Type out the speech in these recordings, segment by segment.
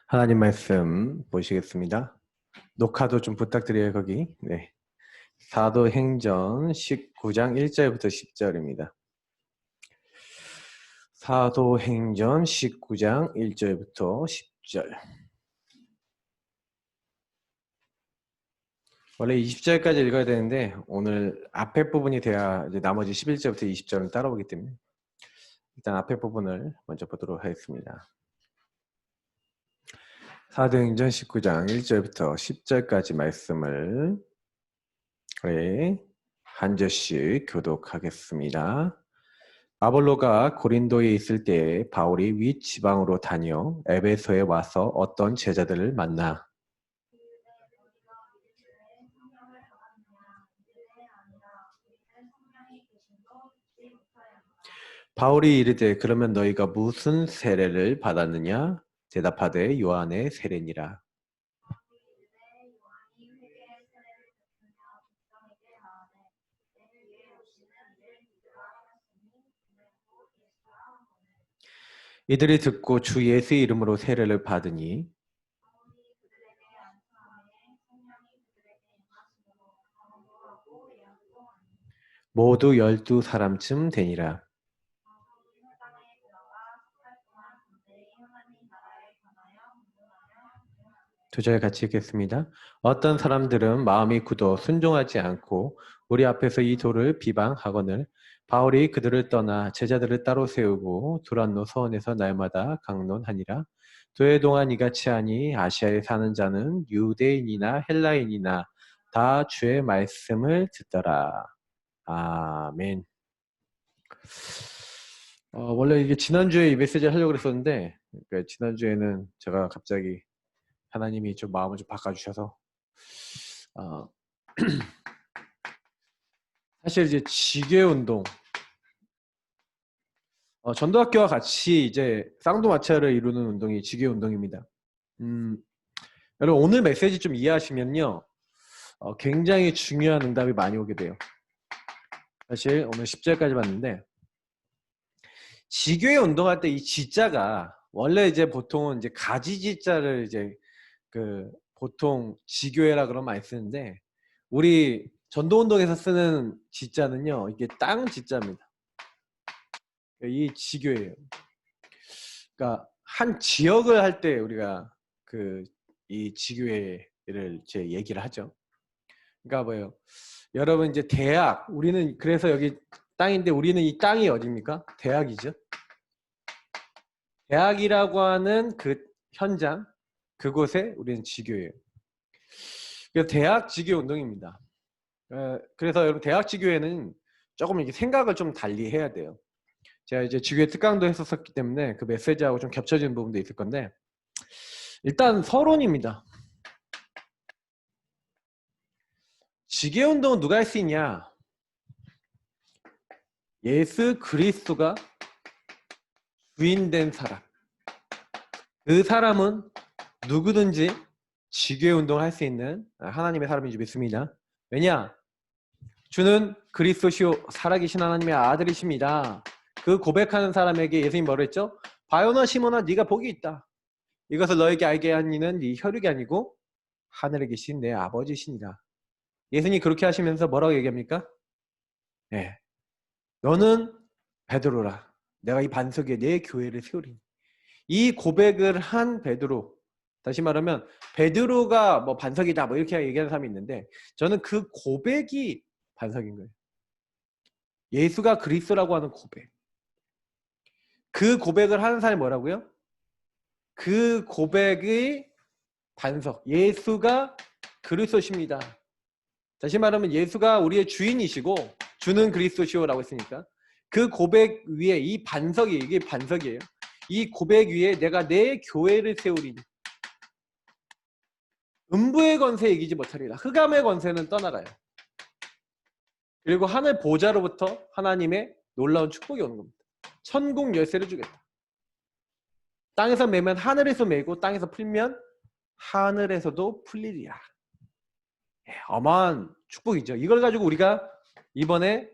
하나님 말씀 보시겠습니다. 녹화도 좀 부탁드려요, 거기. 네. 사도행전 19장 1절부터 10절입니다. 사도행전 19장 1절부터 10절. 원래 20절까지 읽어야 되는데 오늘 앞에 부분이 돼야 이제 나머지 11절부터 20절은 따라오기 때문에 일단 앞에 부분을 먼저 보도록 하겠습니다. 사도행전 19장 1절부터 10절까지 말씀을 한 절씩 교독하겠습니다. 아볼로가 고린도에 있을 때 바울이 윗 지방으로 다녀 에베소에 와서 어떤 제자들을 만나 바울이 이르되 그러면 너희가 무슨 세례를 받았느냐? 대답하되 요한의 세례니라. 이들이 듣고 주 예수의 이름으로 세례를 받으니 모두 12사람쯤 되니라. 두 절 같이 읽겠습니다. 어떤 사람들은 마음이 굳어 순종하지 않고 우리 앞에서 이 도를 비방하거늘 바울이 그들을 떠나 제자들을 따로 세우고 두란노 서원에서 날마다 강론하니라. 도회 동안 이같이 하니 아시아에 사는 자는 유대인이나 헬라인이나 다 주의 말씀을 듣더라. 아멘. 원래 이게 지난주에 이 메시지를 하려고 그랬었는데 그러니까 지난주에는 제가 갑자기 하나님이 좀 마음을 좀 바꿔주셔서 사실 이제 지교 운동 전도학교와 같이 이제 쌍두마차를 이루는 운동이 지교 운동입니다. 여러분 오늘 메시지 좀 이해하시면요 굉장히 중요한 응답이 많이 오게 돼요. 사실 오늘 10절까지 봤는데 지교회 운동할 때 이 지자가 원래 이제 보통은 이제 가지지자를 이제 그 보통 지교회라 그러면 많이 쓰는데 우리 전도운동에서 쓰는 지자는요 이게 땅 지자입니다. 이 지교회예요. 그러니까 한 지역을 할 때 우리가 이 지교회를 이제 얘기를 하죠. 그러니까 뭐예요? 여러분 이제 대학 우리는 그래서 여기 땅인데 우리는 이 땅이 어디입니까? 대학이죠. 대학이라고 하는 그 현장 그곳에 우리는 지교예요. 그래서 대학 지교 운동입니다. 그래서 여러분 대학 지교회는 조금 이렇게 생각을 좀 달리 해야 돼요. 제가 이제 지교회 특강도 했었기 때문에 그 메시지하고 좀 겹쳐지는 부분도 있을 건데 일단 서론입니다. 지교 운동은 누가 할 수 있냐? 예수 그리스도가 주인된 사람. 그 사람은 누구든지 지교 운동을 할 수 있는 하나님의 사람인 줄 믿습니다. 왜냐? 주는 그리스도시요 살아계신 하나님의 아들이십니다. 그 고백하는 사람에게 예수님 뭐라 했죠? 바요나 시몬아 네가 복이 있다. 이것을 너에게 알게 한 이는 네 혈육이 아니고 하늘에 계신 내 아버지시니라. 예수님이 그렇게 하시면서 뭐라고 얘기합니까? 네. 너는 베드로라. 내가 이 반석 위에 내 교회를 세우리니. 이 고백을 한 베드로. 다시 말하면 베드로가 뭐 반석이다 뭐 이렇게 얘기하는 사람이 있는데 저는 그 고백이 반석인 거예요. 예수가 그리스도라고 하는 고백. 그 고백을 하는 사람이 뭐라고요? 그 고백의 반석. 예수가 그리스도십니다. 다시 말하면 예수가 우리의 주인이시고 주는 그리스도시오라고 했으니까 그 고백 위에 이 반석이 이게 반석이에요. 이 고백 위에 내가 내 교회를 세우리니 음부의 권세 이기지 못하리라. 흑암의 권세는 떠나가요. 그리고 하늘 보좌로부터 하나님의 놀라운 축복이 오는 겁니다. 천국 열쇠를 주겠다. 땅에서 매면 하늘에서 매고 땅에서 풀면 하늘에서도 풀리리라. 어마어마한 축복이죠. 이걸 가지고 우리가 이번에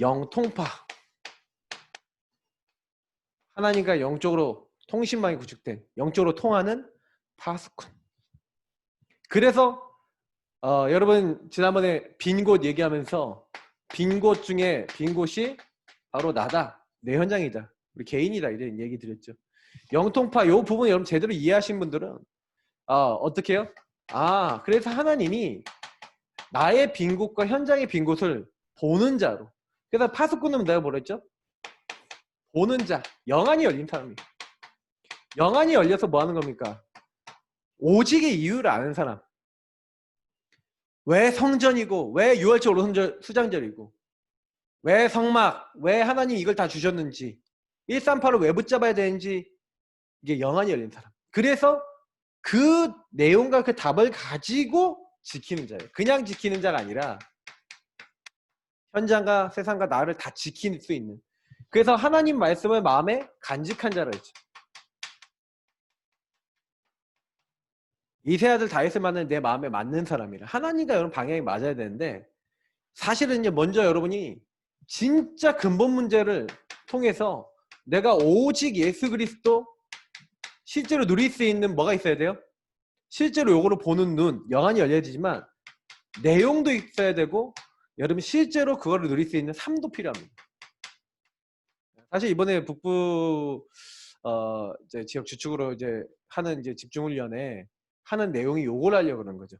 영통파 하나님과 영적으로 통신망이 구축된 영적으로 통하는 파수꾼. 그래서 여러분 지난번에 빈 곳 얘기하면서 빈 곳 중에 빈 곳이 바로 나다. 내 현장이다. 우리 개인이다. 이런 얘기 드렸죠. 영통파 이 부분 여러분 제대로 이해하신 분들은 어떻게 해요? 그래서 하나님이 나의 빈 곳과 현장의 빈 곳을 보는 자로. 그래서 파수꾼은 내가 뭐라 했죠? 보는 자. 영안이 열린 사람이에요. 영안이 열려서 뭐 하는 겁니까? 오직의 이유를 아는 사람. 왜 성전이고 왜 유월절 수장절이고 왜 성막, 왜 하나님 이걸 다 주셨는지 138을 왜 붙잡아야 되는지 이게 영안이 열린 사람. 그래서 그 내용과 그 답을 가지고 지키는 자예요. 그냥 지키는 자가 아니라 현장과 세상과 나를 다 지킬 수 있는. 그래서 하나님 말씀을 마음에 간직한 자라 했죠. 이 세 아들 다윗을만은 내 마음에 맞는 사람이라. 하나님과 여러분 방향이 맞아야 되는데 사실은 이제 먼저 여러분이 진짜 근본 문제를 통해서 내가 오직 예수 그리스도 실제로 누릴 수 있는 뭐가 있어야 돼요? 실제로 요거를 보는 눈, 영안이 열려지지만 내용도 있어야 되고 여러분 실제로 그거를 누릴 수 있는 삶도 필요합니다. 사실 이번에 북부 이제 지역 주축으로 이제 하는 이제 집중훈련에 하는 내용이 요걸 하려고 그러는 거죠.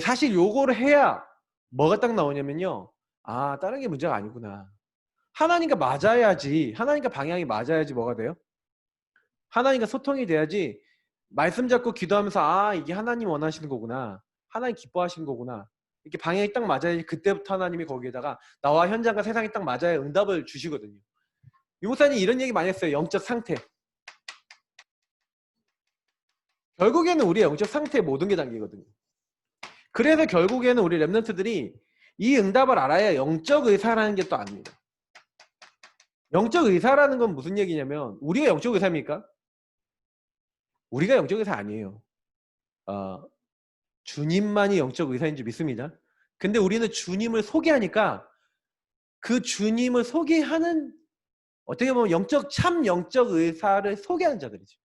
사실 요거를 해야 뭐가 딱 나오냐면요. 다른 게 문제가 아니구나. 하나님과 맞아야지. 하나님과 방향이 맞아야지 뭐가 돼요? 하나님과 소통이 돼야지 말씀 잡고 기도하면서 이게 하나님 원하시는 거구나. 하나님 기뻐하시는 거구나. 이렇게 방향이 딱 맞아야지 그때부터 하나님이 거기에다가 나와 현장과 세상이 딱 맞아야 응답을 주시거든요. 유 목사님 이런 얘기 많이 했어요. 영적 상태. 결국에는 우리의 영적 상태에 모든 게 담기거든요. 그래서 결국에는 우리 랩런트들이 이 응답을 알아야 영적 의사라는 게 또 압니다. 영적 의사라는 건 무슨 얘기냐면 우리가 영적 의사입니까? 우리가 영적 의사 아니에요. 주님만이 영적 의사인 줄 믿습니다. 근데 우리는 주님을 소개하니까 그 주님을 소개하는 어떻게 보면 참 영적 의사를 소개하는 자들이죠.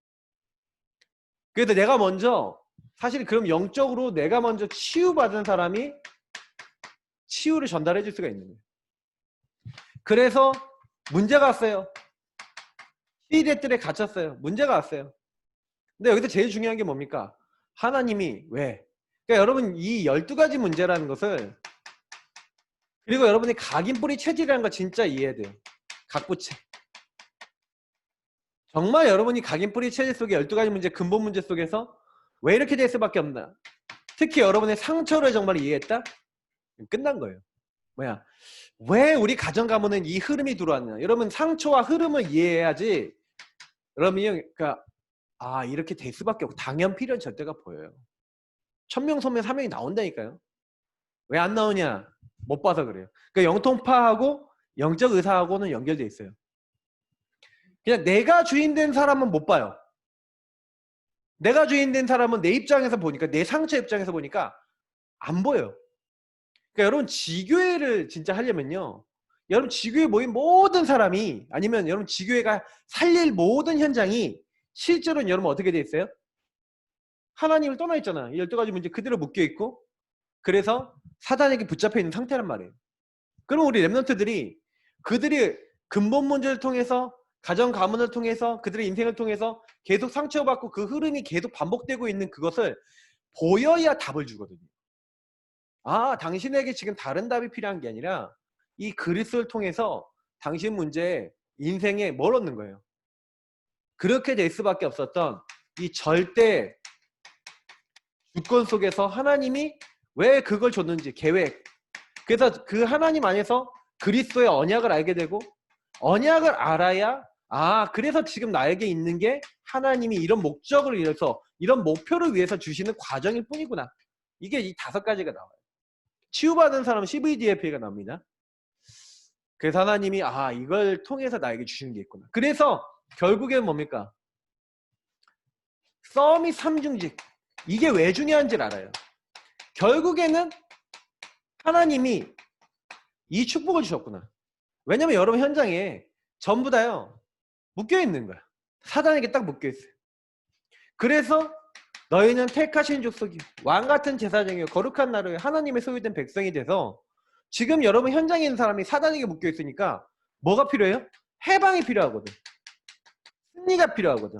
그래서 내가 먼저 사실 그럼 영적으로 내가 먼저 치유받은 사람이 치유를 전달해 줄 수가 있는 거예요. 그래서 문제가 왔어요. 시대들에 갇혔어요. 문제가 왔어요. 근데 여기서 제일 중요한 게 뭡니까? 하나님이 왜? 그러니까 여러분 이 12가지 문제라는 것을 그리고 여러분이 각인뿌리 체질이라는 거 진짜 이해해야 돼요. 각부채. 정말 여러분이 각인뿌리 체질 속에 12가지 문제 근본 문제 속에서 왜 이렇게 될 수밖에 없나? 특히 여러분의 상처를 정말 이해했다? 끝난 거예요. 뭐야? 왜 우리 가정 가문은 이 흐름이 들어왔냐? 여러분 상처와 흐름을 이해해야지 여러분이 그러니까 이렇게 될 수밖에 없고 당연 필연 절대가 보여요. 천명소명 사명이 나온다니까요. 왜 안 나오냐? 못 봐서 그래요. 그러니까 영통파하고 영적 의사하고는 연결돼 있어요. 그냥 내가 주인된 사람은 못 봐요. 내가 주인된 사람은 내 입장에서 보니까 내 상처 입장에서 보니까 안 보여요. 그러니까 여러분 지교회를 진짜 하려면요. 여러분 지교회 모인 모든 사람이 아니면 여러분 지교회가 살릴 모든 현장이 실제로는 여러분 어떻게 돼 있어요? 하나님을 떠나 있잖아. 12가지 문제 그대로 묶여 있고 그래서 사단에게 붙잡혀 있는 상태란 말이에요. 그럼 우리 랩런트들이 그들이 근본 문제를 통해서 가정 가문을 통해서 그들의 인생을 통해서 계속 상처받고 그 흐름이 계속 반복되고 있는 그것을 보여야 답을 주거든요. 당신에게 지금 다른 답이 필요한 게 아니라 이 그리스도를 통해서 당신 문제에 인생에 뭘 얻는 거예요. 그렇게 될 수밖에 없었던 이 절대 주권 속에서 하나님이 왜 그걸 줬는지 계획. 그래서 그 하나님 안에서 그리스도의 언약을 알게 되고 언약을 알아야 그래서 지금 나에게 있는 게 하나님이 이런 목적을 위해서 이런 목표를 위해서 주시는 과정일 뿐이구나. 이게 이 5가지가 나와요. 치유받은 사람은 CVDF가 나옵니다. 그래서 하나님이 이걸 통해서 나에게 주시는 게 있구나. 그래서 결국에는 뭡니까? 썸이 3중직. 이게 왜 중요한지를 알아요. 결국에는 하나님이 이 축복을 주셨구나. 왜냐면 여러분 현장에 전부 다요 묶여 있는 거야. 사단에게 딱 묶여 있어요. 그래서 너희는 택하신 족속이 왕같은 제사장이요 거룩한 나라에 하나님의 소유된 백성이 돼서 지금 여러분 현장에 있는 사람이 사단에게 묶여 있으니까 뭐가 필요해요? 해방이 필요하거든. 승리가 필요하거든.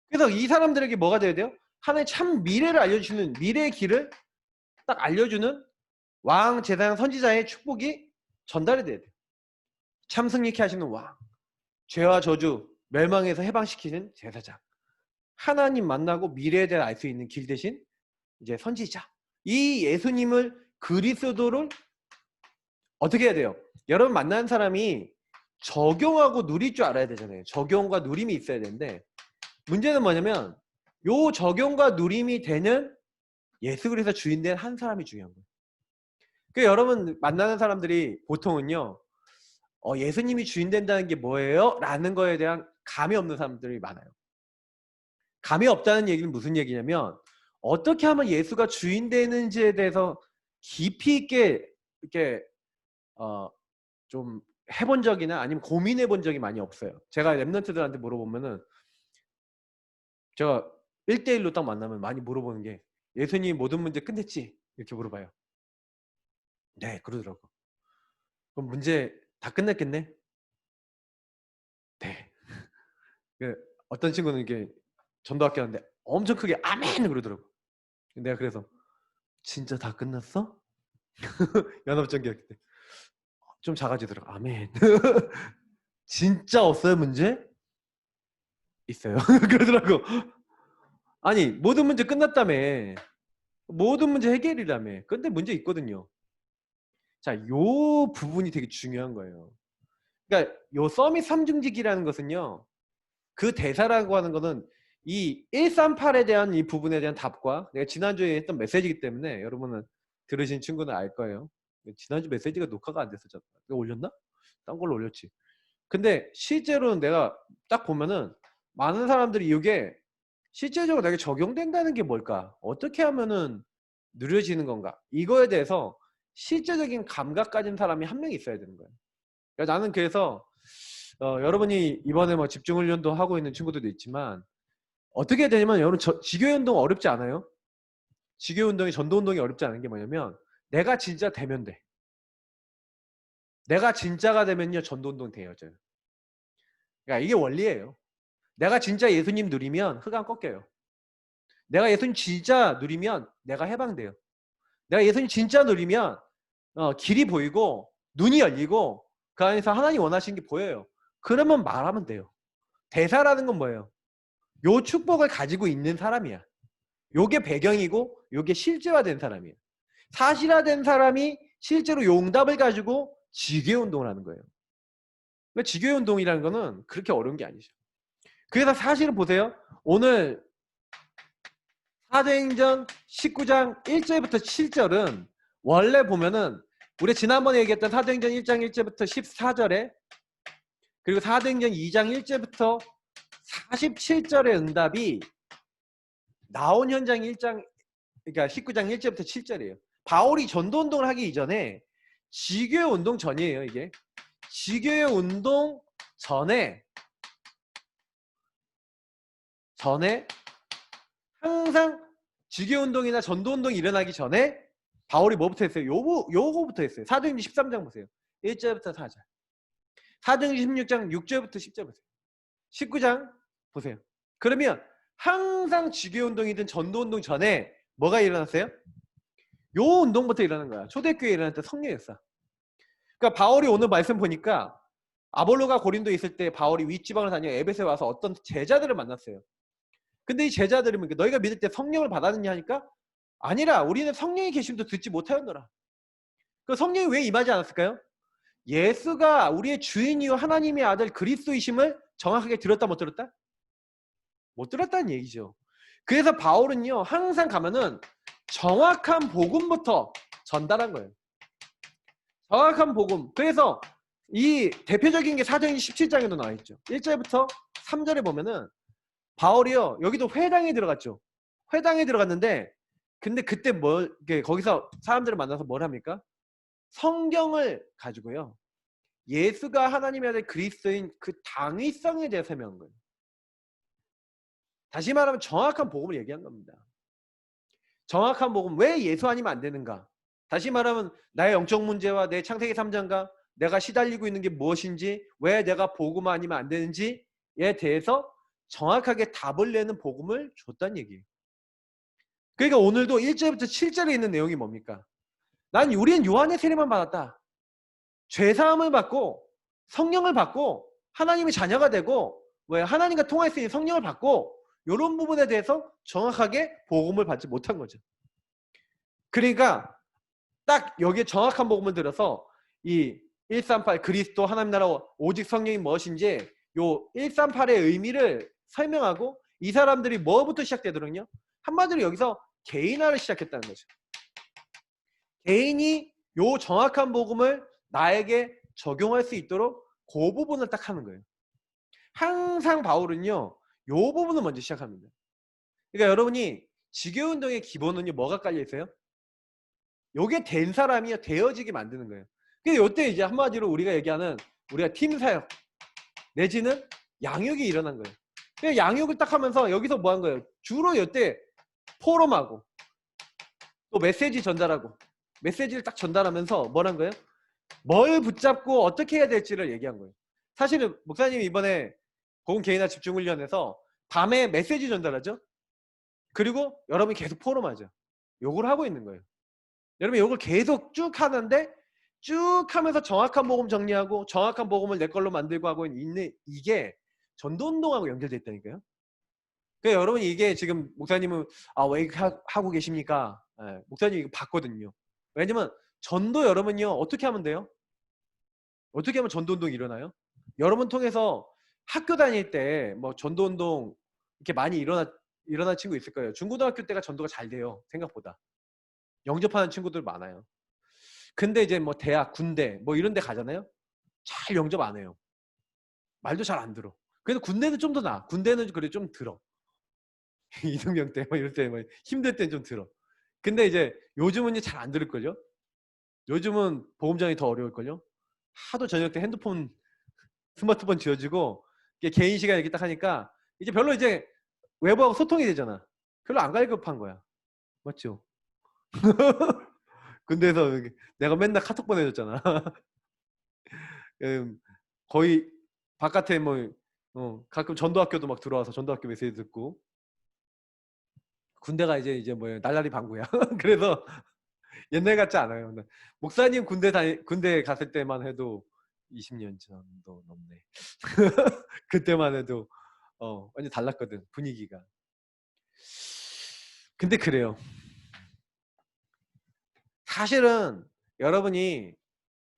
그래서 이 사람들에게 뭐가 돼야 돼요? 하나의 참 미래를 알려주는 미래의 길을 딱 알려주는 왕, 제사장, 선지자의 축복이 전달이 돼야 돼요. 참 승리케 하시는 왕, 죄와 저주, 멸망에서 해방시키는 제사장, 하나님 만나고 미래에 대해 알 수 있는 길 대신 이제 선지자. 이 예수님을 그리스도를 어떻게 해야 돼요? 여러분 만나는 사람이 적용하고 누릴 줄 알아야 되잖아요. 적용과 누림이 있어야 되는데 문제는 뭐냐면 요 적용과 누림이 되는 예수 그리스도 주인 된 한 사람이 중요한 거예요. 그러니까 여러분 만나는 사람들이 보통은요. 예수님이 주인 된다는 게 뭐예요? 라는 거에 대한 감이 없는 사람들이 많아요. 감이 없다는 얘기는 무슨 얘기냐면 어떻게 하면 예수가 주인 되는지에 대해서 깊이 있게 이렇게 좀 해본 적이나 아니면 고민해 본 적이 많이 없어요. 제가 랩런트들한테 물어보면은 제가 1대1로 딱 만나면 많이 물어보는 게 예수님이 모든 문제 끝냈지? 이렇게 물어봐요. 네, 그러더라고. 그럼 문제 다 끝냈겠네? 네. 어떤 친구는 이렇게 전도학교 하는데 엄청 크게 아멘! 그러더라고. 내가 그래서 진짜 다 끝났어? 연합전기학교 때. 좀 작아지더라고. 아멘. 진짜 없어요, 문제? 있어요. 그러더라고. 아니, 모든 문제 끝났다며. 모든 문제 해결이라며. 근데 문제 있거든요. 자, 요 부분이 되게 중요한 거예요. 그러니까 요 서밋 삼중직이라는 것은요. 그 대사라고 하는 거는 이 138에 대한 이 부분에 대한 답과 내가 지난주에 했던 메시지이기 때문에 여러분은 들으신 친구는 알 거예요. 지난주 메시지가 녹화가 안 됐었잖아. 내가 올렸나? 딴 걸로 올렸지. 근데 실제로는 내가 딱 보면은 많은 사람들이 이게 실제적으로 내게 적용된다는 게 뭘까? 어떻게 하면은 느려지는 건가? 이거에 대해서 실제적인 감각 가진 사람이 한 명 있어야 되는 거예요. 그러니까 나는 그래서 여러분이 이번에 뭐 집중훈련도 하고 있는 친구들도 있지만 어떻게 되냐면 여러분 지교운동 어렵지 않아요? 지교운동이 전도운동이 어렵지 않은 게 뭐냐면 내가 진짜 되면 돼. 내가 진짜가 되면요 전도운동 되어져요. 그러니까 이게 원리예요. 내가 진짜 예수님 누리면 흑암 꺾여요. 내가 예수님 진짜 누리면 내가 해방돼요. 내가 예수님 진짜 누리면 길이 보이고 눈이 열리고 그 안에서 하나님 원하시는 게 보여요. 그러면 말하면 돼요. 대사라는 건 뭐예요? 요 축복을 가지고 있는 사람이야. 요게 배경이고 요게 실제화된 사람이에요. 사실화된 사람이 실제로 용답을 가지고 지교운동을 하는 거예요. 그러니까 지교운동이라는 거는 그렇게 어려운 게 아니죠. 그래서 사실은 보세요. 오늘 사도행전 19장 1절부터 7절은 원래 보면은 우리 지난번에 얘기했던 사도행전 1장 1절부터 14절에 그리고 사도행전 2장 1절부터 47절의 응답이 나온 현장이 1장 그러니까 19장 1절부터 7절이에요. 바울이 전도운동을 하기 이전에 지교의 운동 전이에요. 이게 지교의 운동 전에 항상 지교운동이나 전도운동이 일어나기 전에 바울이 뭐부터 했어요? 요거부터 했어요. 사도행전 13장 보세요. 1절부터 4절. 사도행전 16장 6절부터 10절 보세요. 19장 보세요. 그러면 항상 지교운동이든 전도운동 전에 뭐가 일어났어요? 요 운동부터 일어나는 거야. 초대교회에 일어날 때 성령이었어. 그러니까 바울이 오늘 말씀 보니까 아볼로가 고린도에 있을 때 바울이 윗지방을 다녀 에베소에 와서 어떤 제자들을 만났어요. 근데 이 제자들이 너희가 믿을 때 성령을 받았느냐 하니까 아니라 우리는 성령이 계심도 듣지 못하였노라. 그 성령이 왜 임하지 않았을까요? 예수가 우리의 주인이요 하나님의 아들 그리스도이심을 정확하게 들었다 못 들었다? 못 들었다는 얘기죠. 그래서 바울은요 항상 가면은 정확한 복음부터 전달한 거예요. 정확한 복음. 그래서 이 대표적인 게 사도행전 17장에도 나와 있죠. 1절부터 3절에 보면은 바울이요 여기도 회당에 들어갔죠. 회당에 들어갔는데 근데 그때 거기서 사람들을 만나서 뭘 합니까? 성경을 가지고요 예수가 하나님의 아들 그리스도인 그 당위성에 대해 설명한 거예요. 다시 말하면 정확한 복음을 얘기한 겁니다. 정확한 복음. 왜 예수 아니면 안 되는가? 다시 말하면 나의 영적 문제와 내 창세기 3장과 내가 시달리고 있는 게 무엇인지, 왜 내가 복음 아니면 안 되는지에 대해서 정확하게 답을 내는 복음을 줬다는 얘기예요. 그러니까 오늘도 1절부터 7절에 있는 내용이 뭡니까? 우리는 요한의 세례만 받았다. 죄사함을 받고 성령을 받고 하나님의 자녀가 되고 왜 하나님과 통할 수 있는 성령을 받고 이런 부분에 대해서 정확하게 복음을 받지 못한 거죠. 그러니까 딱 여기에 정확한 복음을 들어서 이 138 그리스도 하나님 나라 오직 성령이 무엇인지 요 138의 의미를 설명하고 이 사람들이 뭐부터 시작되더군요. 한마디로 여기서 개인화를 시작했다는 거죠. 개인이 요 정확한 복음을 나에게 적용할 수 있도록 그 부분을 딱 하는 거예요. 항상 바울은요, 요 부분을 먼저 시작합니다. 그러니까 여러분이 지교운동의 기본은요, 뭐가 깔려 있어요? 요게 된 사람이요, 되어지게 만드는 거예요. 근데 요때 이제 한마디로 우리가 얘기하는 우리가 팀 사역 내지는 양육이 일어난 거예요. 그냥 양육을 딱 하면서 여기서 뭐 한 거예요? 주로 요때 포럼하고 또 메시지 전달하고 메시지를 딱 전달하면서 뭘 한 거예요? 뭘 붙잡고 어떻게 해야 될지를 얘기한 거예요. 사실은 목사님이 이번에 복음 개인화 집중훈련에서 밤에 메시지 전달하죠. 그리고 여러분이 계속 포럼하죠. 요걸 하고 있는 거예요. 여러분 요걸 계속 쭉 하는데 쭉 하면서 정확한 복음 정리하고 정확한 복음을 내 걸로 만들고 하고 있는 이게 전도운동하고 연결돼 있다니까요. 그러니까 여러분이 이게 지금 목사님은 왜 하고 계십니까? 네, 목사님이 이거 봤거든요. 왜냐면 전도 여러분요 어떻게 하면 돼요? 어떻게 하면 전도운동이 일어나요? 여러분 통해서 학교 다닐 때 뭐 전도운동 이렇게 많이 일어난 친구 있을 거예요. 중고등학교 때가 전도가 잘 돼요. 생각보다. 영접하는 친구들 많아요. 근데 이제 뭐 대학, 군대 뭐 이런 데 가잖아요. 잘 영접 안 해요. 말도 잘 안 들어. 그래서 군대는 좀 더 나아. 군대는 그래 좀 들어. 이등병 때, 뭐 이럴 때, 뭐 힘들 땐 좀 들어. 근데 이제 요즘은 잘 안 들을걸요? 요즘은 보험장이 더 어려울걸요? 하도 저녁 때 핸드폰, 스마트폰 지어지고, 개인 시간 이렇게 딱 하니까, 이제 별로 이제 외부하고 소통이 되잖아. 별로 안 갈급한 거야. 맞죠? 군대에서 내가 맨날 카톡 보내줬잖아. 거의 바깥에 뭐, 가끔 전도학교도 막 들어와서 전도학교 메시지 듣고, 군대가 이제 뭐예요? 날라리 방구야. 그래서 옛날 같지 않아요. 목사님 군대 갔을 때만 해도 20년 전도 넘네. 그때만 해도 완전 달랐거든 분위기가. 근데 그래요. 사실은 여러분이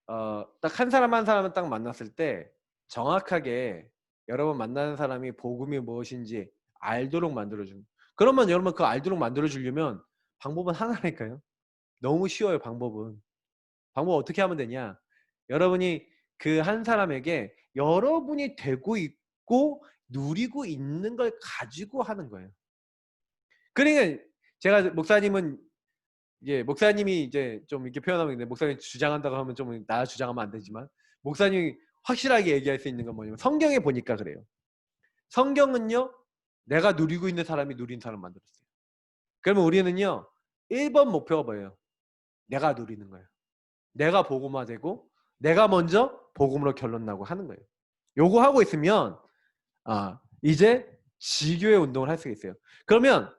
딱 한 사람 한 사람을 딱 만났을 때 정확하게 여러분 만나는 사람이 복음이 무엇인지 알도록 만들어줍니다. 그러면 여러분 그 알도록 만들어주려면 방법은 하나니까요. 너무 쉬워요. 방법 어떻게 하면 되냐? 여러분이 그 한 사람에게 여러분이 되고 있고 누리고 있는 걸 가지고 하는 거예요. 그러니까 제가 목사님이 이제 좀 이렇게 표현하면 근데 목사님 주장한다고 하면 좀 나 주장하면 안 되지만 목사님이 확실하게 얘기할 수 있는 건 뭐냐면 성경에 보니까 그래요. 성경은요 내가 누리고 있는 사람이 누린 사람 만들었어요. 그러면 우리는요 1번 목표가 뭐예요? 내가 누리는 거예요. 내가 복음화되고 내가 먼저 복음으로 결론 나고 하는 거예요. 요거 하고 있으면 이제 지교의 운동을 할 수가 있어요. 그러면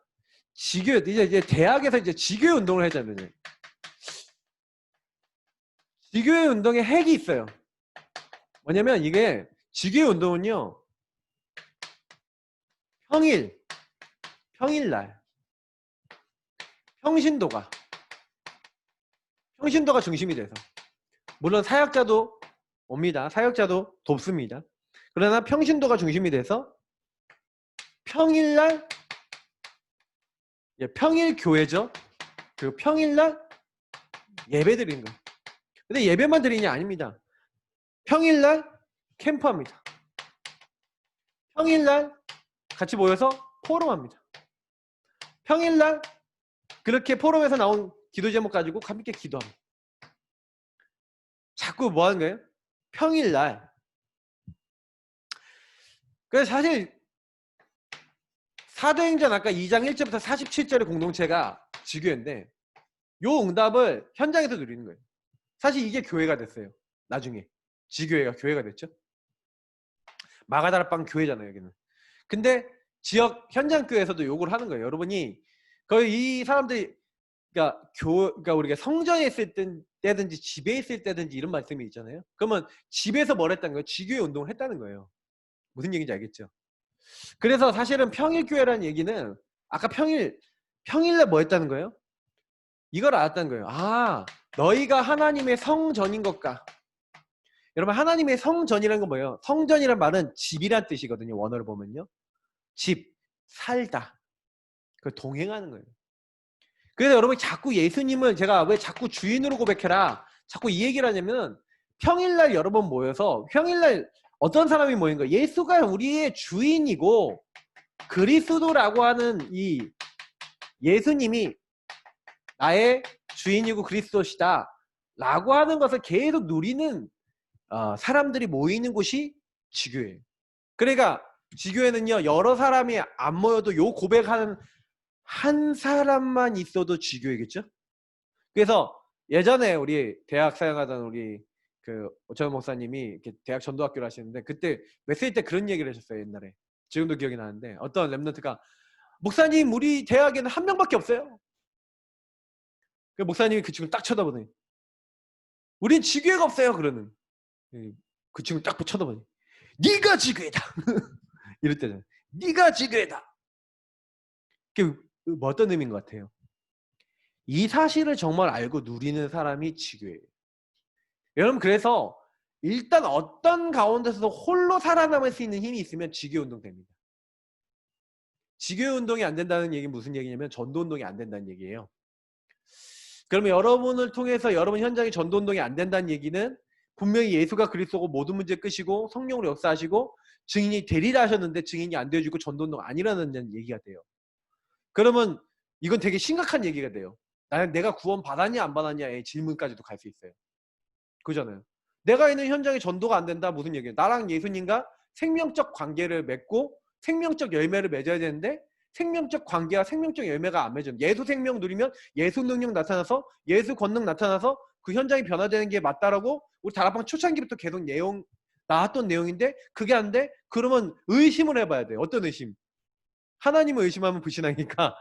이제 대학에서 이제 지교의 운동을 하잖아요. 지교의 운동의 핵이 있어요. 뭐냐면 이게 지교의 운동은요. 평일날 평신도가 중심이 돼서 물론 사역자도 옵니다. 사역자도 돕습니다. 그러나 평신도가 중심이 돼서 평일날 평일 교회죠. 그 평일날 예배 드리는 거예요. 근데 예배만 드리냐? 아닙니다. 평일날 캠프합니다. 평일날 같이 모여서 포럼합니다. 평일날 그렇게 포럼에서 나온 기도 제목 가지고 함께 기도합니다. 자꾸 뭐 하는 거예요? 평일날. 그래서 사도행전 아까 2장 1절부터 47절의 공동체가 지교회인데 요 응답을 현장에서 누리는 거예요. 사실 이게 교회가 됐어요. 나중에 지교회가 교회가 됐죠. 마가다락방 교회잖아요, 여기는. 근데 지역 현장 교회에서도 요구를 하는 거예요. 여러분이 거의 이 사람들이 그러니까 우리가 성전에 있을 때든지 집에 있을 때든지 이런 말씀이 있잖아요. 그러면 집에서 뭘 했다는 거예요? 지교회 운동을 했다는 거예요. 무슨 얘기인지 알겠죠? 그래서 사실은 평일교회라는 얘기는 아까 평일날 뭐 했다는 거예요? 이걸 알았다는 거예요. 아, 너희가 하나님의 성전인 것과. 여러분, 하나님의 성전이라는 건 뭐예요? 성전이란 말은 집이란 뜻이거든요. 원어를 보면요. 집, 살다. 그 동행하는 거예요. 그래서 여러분 자꾸 예수님을 제가 왜 자꾸 주인으로 고백해라 자꾸 이 얘기를 하냐면 평일날 여러분 모여서 평일날 어떤 사람이 모인 거예요? 예수가 우리의 주인이고 그리스도라고 하는 이 예수님이 나의 주인이고 그리스도시다 라고 하는 것을 계속 누리는 사람들이 모이는 곳이 지교회예요. 그러니까 지교회는요 여러 사람이 안 모여도 요 고백하는 한 사람만 있어도 지교회겠죠. 그래서 예전에 우리 대학 사역하던 우리 그 오찬호 목사님이 이렇게 대학 전도학교를 하시는데 그때 메시지 때 그런 얘기를 하셨어요. 옛날에 지금도 기억이 나는데 어떤 랩런트가 목사님 우리 대학에는 한 명밖에 없어요. 그 목사님이 그 친구를 딱 쳐다보더니 우린 지교회가 없어요. 그러는 그 친구 딱 쳐다보니 네가 지교회다. 이럴 때는 네가 지교회다. 그게 뭐 어떤 의미인 것 같아요? 이 사실을 정말 알고 누리는 사람이 지교회예요. 여러분 그래서 일단 어떤 가운데서도 홀로 살아남을 수 있는 힘이 있으면 지교운동 됩니다. 지교운동이 안 된다는 얘기는 무슨 얘기냐면 전도운동이 안 된다는 얘기예요. 그러면 여러분을 통해서 여러분 현장에 전도운동이 안 된다는 얘기는 분명히 예수가 그리스도고 모든 문제 끄시고 성령으로 역사하시고 증인이 되리라 하셨는데 증인이 안 되어주고 전도운동 아니라는 얘기가 돼요. 그러면 이건 되게 심각한 얘기가 돼요. 내가 구원 받았냐 안 받았냐의 질문까지도 갈 수 있어요. 그잖아요. 내가 있는 현장에 전도가 안 된다 무슨 얘기예요? 나랑 예수님과 생명적 관계를 맺고 생명적 열매를 맺어야 되는데 생명적 관계와 생명적 열매가 안 맺어요. 예수 생명 누리면 예수 능력 나타나서 예수 권능 나타나서 그 현장이 변화되는 게 맞다라고 우리 다락방 초창기부터 계속 나왔던 내용인데 그게 안 돼? 그러면 의심을 해봐야 돼요. 어떤 의심? 하나님을 의심하면 불신하니까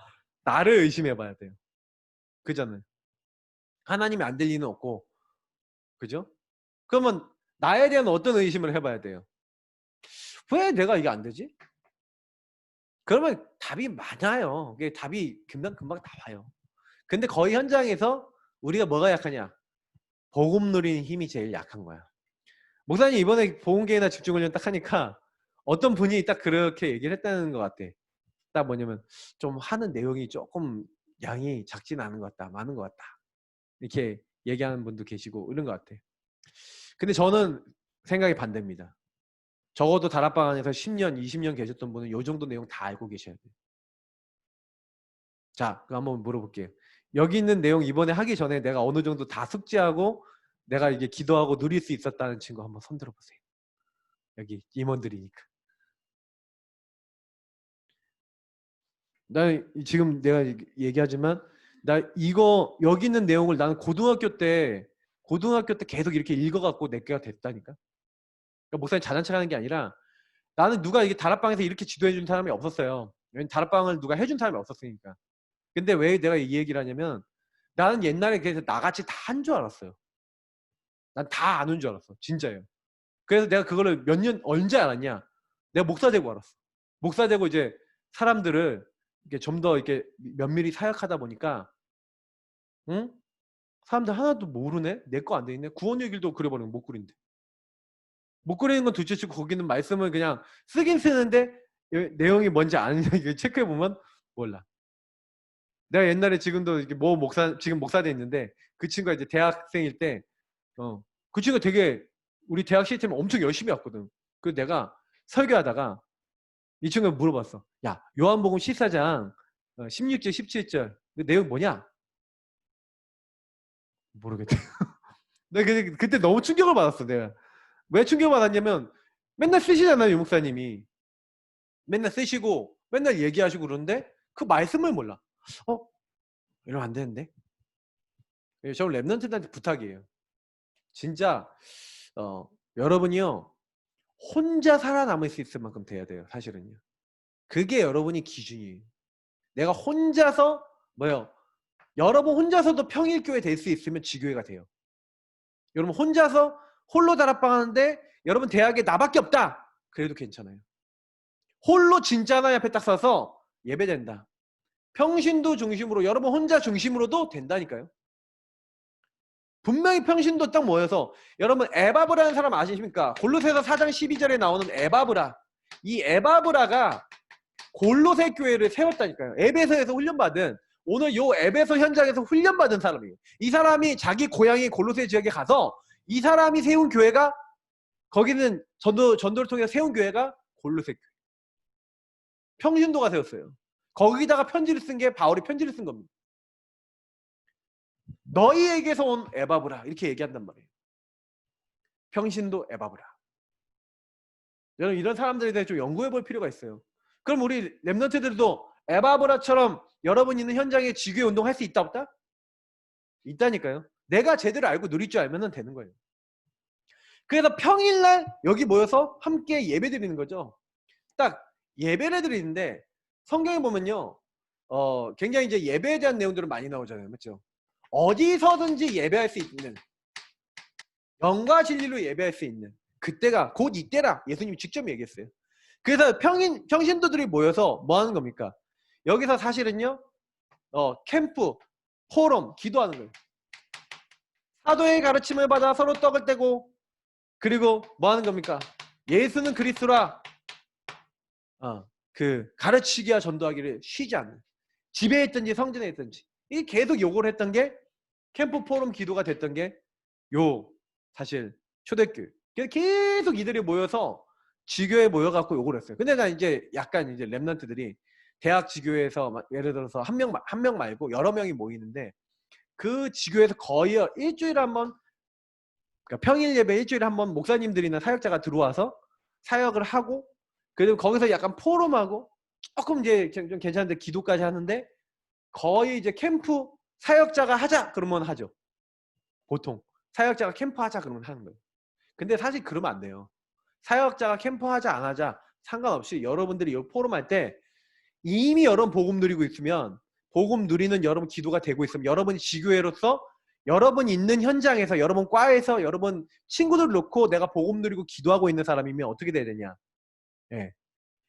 나를 의심해봐야 돼요. 그잖아요. 하나님이 안 될 리는 없고 그죠? 그러면 나에 대한 어떤 의심을 해봐야 돼요? 왜 내가 이게 안 되지? 그러면 답이 많아요. 답이 금방 나와요. 근데 거의 현장에서 우리가 뭐가 약하냐? 복음 누리는 힘이 제일 약한 거야. 목사님 이번에 복음계회나 집중훈련 딱 하니까 어떤 분이 딱 그렇게 얘기를 했다는 것 같아. 딱 뭐냐면 좀 하는 내용이 조금 양이 작진 않은 것 같다. 많은 것 같다. 이렇게 얘기하는 분도 계시고 이런 것 같아. 근데 저는 생각이 반대입니다. 적어도 다락방 안에서 10년, 20년 계셨던 분은 이 정도 내용 다 알고 계셔야 돼요. 자, 그럼 한번 물어볼게요. 여기 있는 내용 이번에 하기 전에 내가 어느 정도 다 숙지하고 내가 이게 기도하고 누릴 수 있었다는 친구 한번 손 들어보세요. 여기 임원들이니까. 나 지금 내가 얘기하지만 나 이거 여기 있는 내용을 나는 고등학교 때 계속 이렇게 읽어갖고 내게가 됐다니까. 그러니까 목사님 자장차 하는 게 아니라 나는 누가 이게 다락방에서 이렇게 지도해준 사람이 없었어요. 왜냐면 다락방을 누가 해준 사람이 없었으니까. 근데 왜 내가 이 얘기를 하냐면 나는 옛날에 그래서 나같이 다 한 줄 알았어요. 난 다 아는 줄 알았어. 진짜예요. 그래서 내가 그거를 몇 년 언제 알았냐? 내가 목사 되고 알았어. 목사 되고 이제 사람들을 이렇게 좀 더 이렇게 면밀히 사역하다 보니까 응? 사람들 하나도 모르네? 내 거 안 돼 있네? 구원의 길도 그려버리면 못 그린대. 못 그리는 건 둘째치고 거기는 말씀을 그냥 쓰긴 쓰는데 내용이 뭔지 아느냐 체크해보면 몰라. 내가 옛날에 지금도 이렇게 지금 목사돼 있는데 그 친구가 이제 대학생일 때, 그 친구가 되게 우리 대학 시스템 엄청 열심히 왔거든. 그래서 내가 설교하다가 이 친구가 물어봤어. 야, 요한복음 14장 16절, 17절. 그 내용 뭐냐? 모르겠대. 내가 그때 너무 충격을 받았어, 내가. 왜 충격을 받았냐면 맨날 쓰시잖아요, 유 목사님이. 맨날 쓰시고 맨날 얘기하시고 그러는데 그 말씀을 몰라. 이러면 안 되는데. 저 랩런트들한테 부탁이에요. 진짜 여러분이요 혼자 살아남을 수 있을 만큼 돼야 돼요. 사실은요. 그게 여러분이 기준이에요. 내가 혼자서 여러분 혼자서도 평일교회 될 수 있으면 지교회가 돼요. 여러분 혼자서 홀로 다락방 하는데 여러분 대학에 나밖에 없다. 그래도 괜찮아요. 홀로 진짜 하나님 앞에 딱 서서 예배된다. 평신도 중심으로 여러분 혼자 중심으로도 된다니까요. 분명히 평신도 딱 모여서 여러분 에바브라는 사람 아십니까? 골로새서 4장 12절에 나오는 에바브라. 이 에바브라가 골로새 교회를 세웠다니까요. 에베소에서 훈련받은 오늘 요 에베소 현장에서 훈련받은 사람이에요. 이 사람이 자기 고향이 골로새 지역에 가서 이 사람이 세운 교회가 거기는 전도를 통해서 세운 교회가 골로새 교회. 평신도가 세웠어요. 거기다가 편지를 쓴 게 바울이 편지를 쓴 겁니다. 너희에게서 온 에바브라 이렇게 얘기한단 말이에요. 평신도 에바브라. 여러분 이런 사람들에 대해 좀 연구해 볼 필요가 있어요. 그럼 우리 랩런트들도 에바브라처럼 여러분 있는 현장에 지교회 운동할 수 있다 없다? 있다니까요. 내가 제대로 알고 누릴 줄 알면 되는 거예요. 그래서 평일날 여기 모여서 함께 예배 드리는 거죠. 딱 예배를 드리는데 성경에 보면요. 굉장히 이제 예배에 대한 내용들은 많이 나오잖아요. 맞죠? 어디서든지 예배할 수 있는 영과 진리로 예배할 수 있는 그때가 곧 이때라 예수님이 직접 얘기했어요. 그래서 평신도들이 모여서 뭐 하는 겁니까? 여기서 사실은요 캠프, 포럼, 기도하는 거예요. 사도의 가르침을 받아 서로 떡을 떼고 그리고 뭐 하는 겁니까? 예수는 그리스도라 가르치기와 전도하기를 쉬지 않는 집에 있든지 성전에 있든지 이 계속 요구를 했던 게 캠프 포럼 기도가 됐던 게 사실 초대교회 계속 이들이 모여서 지교에 모여갖고 요구를 했어요. 근데 나 이제 약간 이제 랩런트들이 대학 지교회에서 예를 들어서 한 명 말고 여러 명이 모이는데 그 지교에서 거의 일주일에 한 번 그러니까 평일 예배 일주일에 한 번 목사님들이나 사역자가 들어와서 사역을 하고 그리고 거기서 약간 포럼하고 조금 이제 좀 괜찮은데 기도까지 하는데 거의 이제 캠프 사역자가 하자 그러면 하죠. 보통 사역자가 캠프 하자 그러면 하는 거예요. 근데 사실 그러면 안 돼요. 사역자가 캠프 하자 안 하자 상관없이 여러분들이 이 포럼 할 때 이미 여러분 복음 누리고 있으면 복음 누리는 여러분 기도가 되고 있으면 여러분이 지교회로서 여러분 있는 현장에서 여러분 과에서 여러분 친구들 놓고 내가 복음 누리고 기도하고 있는 사람이면 어떻게 돼야 되냐? 예.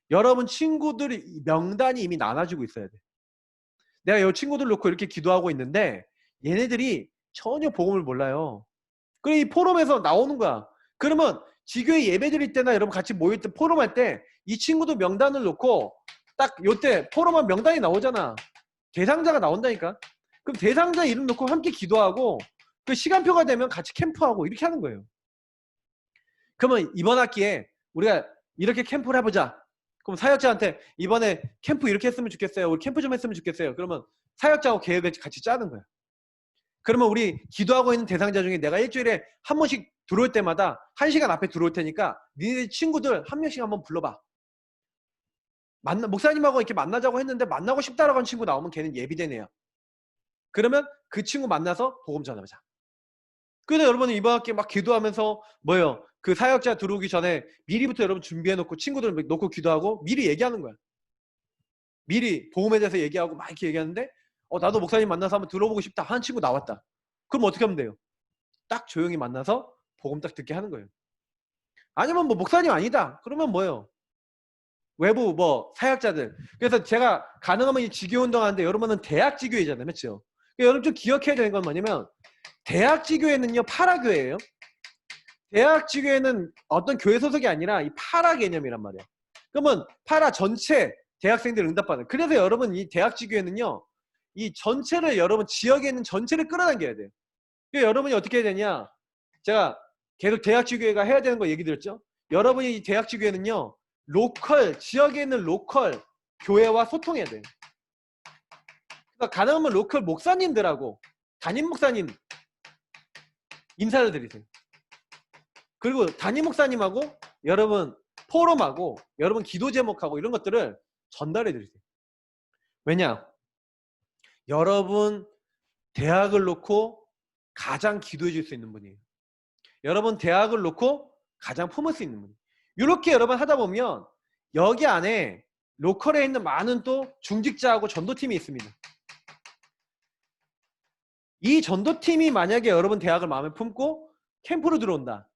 여러분 친구들이 명단이 이미 나눠지고 있어야 돼. 내가 이 친구들 놓고 이렇게 기도하고 있는데 얘네들이 전혀 복음을 몰라요. 그래 이 포럼에서 나오는 거야. 그러면 지교회 예배 드릴 때나 여러분 같이 모일 때 포럼 할 때 이 친구도 명단을 놓고 딱 요때 포럼한 명단이 나오잖아. 대상자가 나온다니까. 그럼 대상자 이름 놓고 함께 기도하고 그 시간표가 되면 같이 캠프하고 이렇게 하는 거예요. 그러면 이번 학기에 우리가 이렇게 캠프를 해보자. 그럼 사역자한테 이번에 캠프 이렇게 했으면 좋겠어요. 우리 캠프 좀 했으면 좋겠어요. 그러면 사역자하고 계획을 같이 짜는 거야. 그러면 우리 기도하고 있는 대상자 중에 내가 일주일에 한 번씩 들어올 때마다 1시간 앞에 들어올 테니까 니네 친구들 한 명씩 한번 불러봐. 목사님하고 이렇게 만나자고 했는데 만나고 싶다라고 하는 친구 나오면 걔는 예비된 애야. 그러면 그 친구 만나서 복음 전하자. 그래서 여러분은 이번 학기에 막 기도하면서 그 사역자 들어오기 전에 미리부터 여러분 준비해놓고 친구들 놓고 기도하고 미리 얘기하는 거야. 미리 복음에 대해서 얘기하고 막 이렇게 얘기하는데 나도 목사님 만나서 한번 들어보고 싶다 하는 친구 나왔다. 그럼 어떻게 하면 돼요? 딱 조용히 만나서 복음 딱 듣게 하는 거예요. 아니면 목사님 아니다. 그러면 외부 사역자들. 그래서 제가 가능하면 이 지교 운동하는데 여러분은 대학 지교회잖아요. 맞죠? 그러니까 여러분 좀 기억해야 되는 건 뭐냐면 대학 지교회는요 파라교회예요. 대학 지교회는 어떤 교회 소속이 아니라 이 파라 개념이란 말이야. 그러면 파라 전체 대학생들 응답받는. 그래서 여러분 이 대학 지교회는요 이 전체를 여러분 지역에 있는 전체를 끌어당겨야 돼요. 그러니까 여러분이 어떻게 해야 되냐? 제가 계속 대학 지교회가 해야 되는 거 얘기 드렸죠. 여러분이 이 대학 지교회는요 지역에 있는 로컬 교회와 소통해야 돼요. 그러니까 가능하면 로컬 목사님들하고 담임 목사님 인사를 드리세요. 그리고 담임 목사님하고 여러분 포럼하고 여러분 기도 제목하고 이런 것들을 전달해 드리세요. 왜냐? 여러분 대학을 놓고 가장 기도해 줄 수 있는 분이에요. 여러분 대학을 놓고 가장 품을 수 있는 분이에요. 이렇게 여러분 하다 보면 여기 안에 로컬에 있는 많은 또 중직자하고 전도팀이 있습니다. 이 전도팀이 만약에 여러분 대학을 마음에 품고 캠프로 들어온다.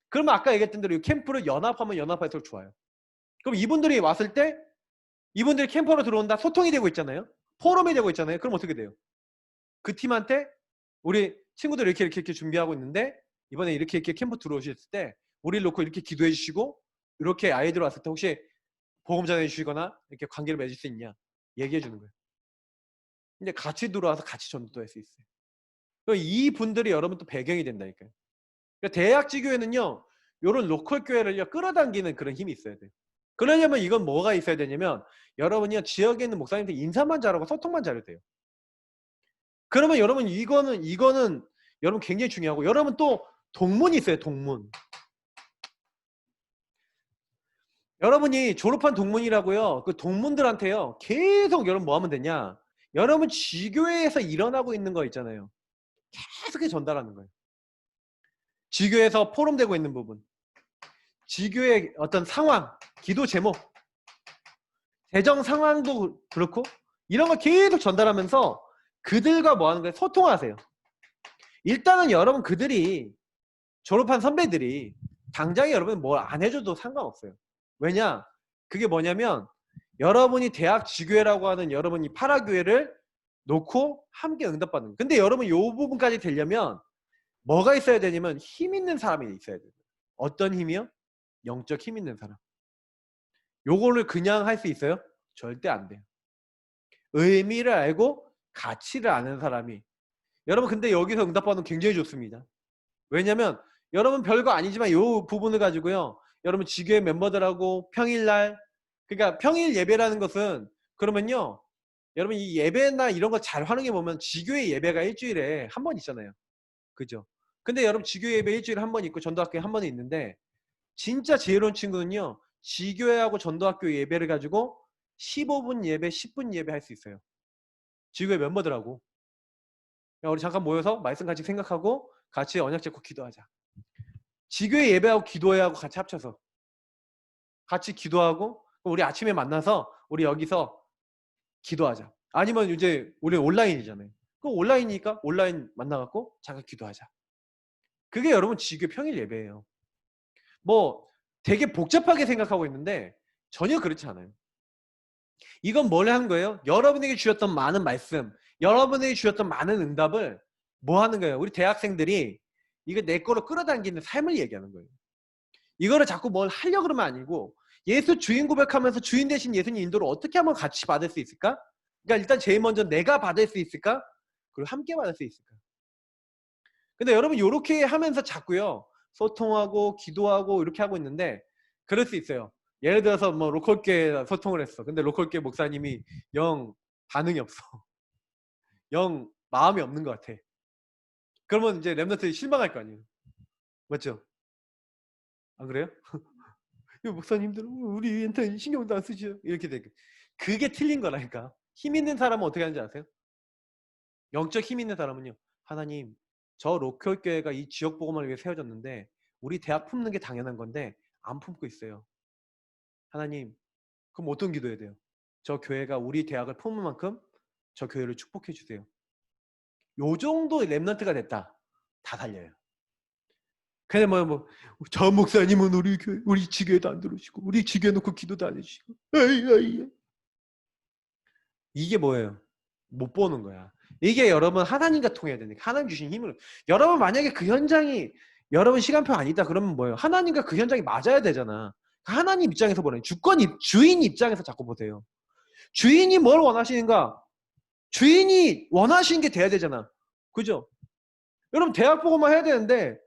그러면 아까 얘기했던 대로 이 캠프를 연합하면 연합할수록 좋아요. 그럼 이분들이 왔을 때 이분들이 캠프로 들어온다. 소통이 되고 있잖아요. 포럼이 되고 있잖아요. 그럼 어떻게 돼요? 그 팀한테 우리 친구들 이렇게 준비하고 있는데 이번에 이렇게 캠프 들어오셨을 때 우리를 놓고 이렇게 기도해 주시고 이렇게 아이들 왔을 때 혹시 복음 전해 주시거나 이렇게 관계를 맺을 수 있냐 얘기해 주는 거예요. 근데 같이 들어와서 같이 전도도 할 수 있어요. 이 분들이 여러분 또 배경이 된다니까요. 그러니까 대학 지교회는요, 이런 로컬 교회를요 끌어당기는 그런 힘이 있어야 돼요. 그러려면 이건 뭐가 있어야 되냐면 여러분이요 지역에 있는 목사님들 인사만 잘하고 소통만 잘해도 돼요. 그러면 여러분 이거는 여러분 굉장히 중요하고 여러분 또 동문이 있어요. 동문. 여러분이 졸업한 동문이라고요. 그 동문들한테요 계속 여러분 뭐 하면 되냐? 여러분 지교회에서 일어나고 있는 거 있잖아요. 계속 전달하는 거예요. 지교에서 포럼되고 있는 부분, 지교의 어떤 상황, 기도 제목, 재정 상황도 그렇고 이런 거 계속 전달하면서 그들과 뭐 하는 거예요? 소통하세요. 일단은 여러분 그들이 졸업한 선배들이 당장에 여러분 뭘 안 해줘도 상관없어요. 왜냐? 그게 뭐냐면 여러분이 대학 지교회라고 하는 여러분이 파라교회를 놓고 함께 응답받는 거예요. 근데 여러분 이 부분까지 되려면 뭐가 있어야 되냐면 힘 있는 사람이 있어야 돼요. 어떤 힘이요? 영적 힘 있는 사람. 요거를 그냥 할 수 있어요? 절대 안 돼요. 의미를 알고 가치를 아는 사람이. 여러분 근데 여기서 응답받으면 굉장히 좋습니다. 왜냐면 여러분 별거 아니지만 이 부분을 가지고요. 여러분 지교회 멤버들하고 평일날 그러니까 평일 예배라는 것은 그러면요. 여러분 이 예배나 이런 거 잘 활용해 보면 지교회 예배가 일주일에 한 번 있잖아요. 그죠? 근데 여러분 지교회 예배 일주일에 한 번 있고 전도학교에 한 번은 있는데 진짜 지혜로운 친구는요. 지교회하고 전도학교 예배를 가지고 15분 예배, 10분 예배 할 수 있어요. 지교회 멤버들하고. 야, 우리 잠깐 모여서 말씀 같이 생각하고 같이 언약 잡고 기도하자. 지교회 예배하고 기도회하고 같이 합쳐서 같이 기도하고 우리 아침에 만나서 우리 여기서 기도하자. 아니면 이제 우리 온라인이잖아요. 그럼 온라인이니까 온라인 만나갖고 잠깐 기도하자. 그게 여러분 지교회 평일 예배예요. 뭐 되게 복잡하게 생각하고 있는데 전혀 그렇지 않아요. 이건 뭘 하는 거예요? 여러분에게 주셨던 많은 말씀, 여러분에게 주셨던 많은 응답을 뭐 하는 거예요? 우리 대학생들이 이거 내 거로 끌어당기는 삶을 얘기하는 거예요. 이거를 자꾸 뭘 하려고 그러면 아니고 예수 주인 고백하면서 주인 대신 예수님 인도를 어떻게 하면 같이 받을 수 있을까? 그러니까 일단 제일 먼저 내가 받을 수 있을까? 그리고 함께 받을 수 있을까? 근데 여러분 이렇게 하면서 자꾸요 소통하고 기도하고 이렇게 하고 있는데 그럴 수 있어요. 예를 들어서 뭐 로컬교회 소통을 했어. 근데 로컬교회 목사님이 영 반응이 없어. 영 마음이 없는 것 같아. 그러면 이제 렘넌트들이 실망할 거 아니에요. 맞죠? 안 그래요? 목사님들 우리한테 신경도 안 쓰죠. 이렇게 되고. 그게 틀린 거라니까. 힘 있는 사람은 어떻게 하는지 아세요? 영적 힘 있는 사람은요. 하나님 저 로컬교회가 이 지역 복음을 위해 세워졌는데 우리 대학 품는 게 당연한 건데 안 품고 있어요. 하나님 그럼 어떤 기도해야 돼요? 저 교회가 우리 대학을 품을 만큼 저 교회를 축복해 주세요. 요 정도 랩런트가 됐다. 다 살려요. 그냥 저 목사님은 우리 교회, 우리 지교회도 안 들어오시고 우리 지교회 놓고 기도도 안 해주시고 에이. 이게 뭐예요? 못 보는 거야. 이게 여러분 하나님과 통해야 되니까 하나님 주신 힘을 여러분 만약에 그 현장이 여러분 시간표 아니다 그러면 뭐예요? 하나님과 그 현장이 맞아야 되잖아. 하나님 입장에서 보는 주인 입장에서 자꾸 보세요. 주인이 뭘 원하시는가? 주인이 원하시는 게 돼야 되잖아. 그죠? 여러분 대학 보고만 해야 되는데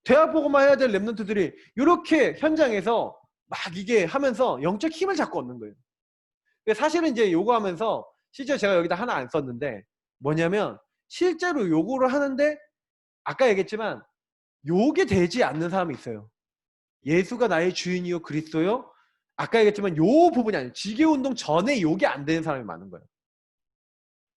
대학 보고만 해야 될 랩런트들이 이렇게 현장에서 막 이게 하면서 영적 힘을 자꾸 얻는 거예요. 사실은 이제 요거 하면서 실제로 제가 여기다 하나 안 썼는데 뭐냐면 실제로 요거를 하는데 아까 얘기했지만 요게 되지 않는 사람이 있어요. 예수가 나의 주인이요 그리스도요 아까 얘기했지만 요 부분이 아니에요. 지게운동 전에 요게 안 되는 사람이 많은 거예요.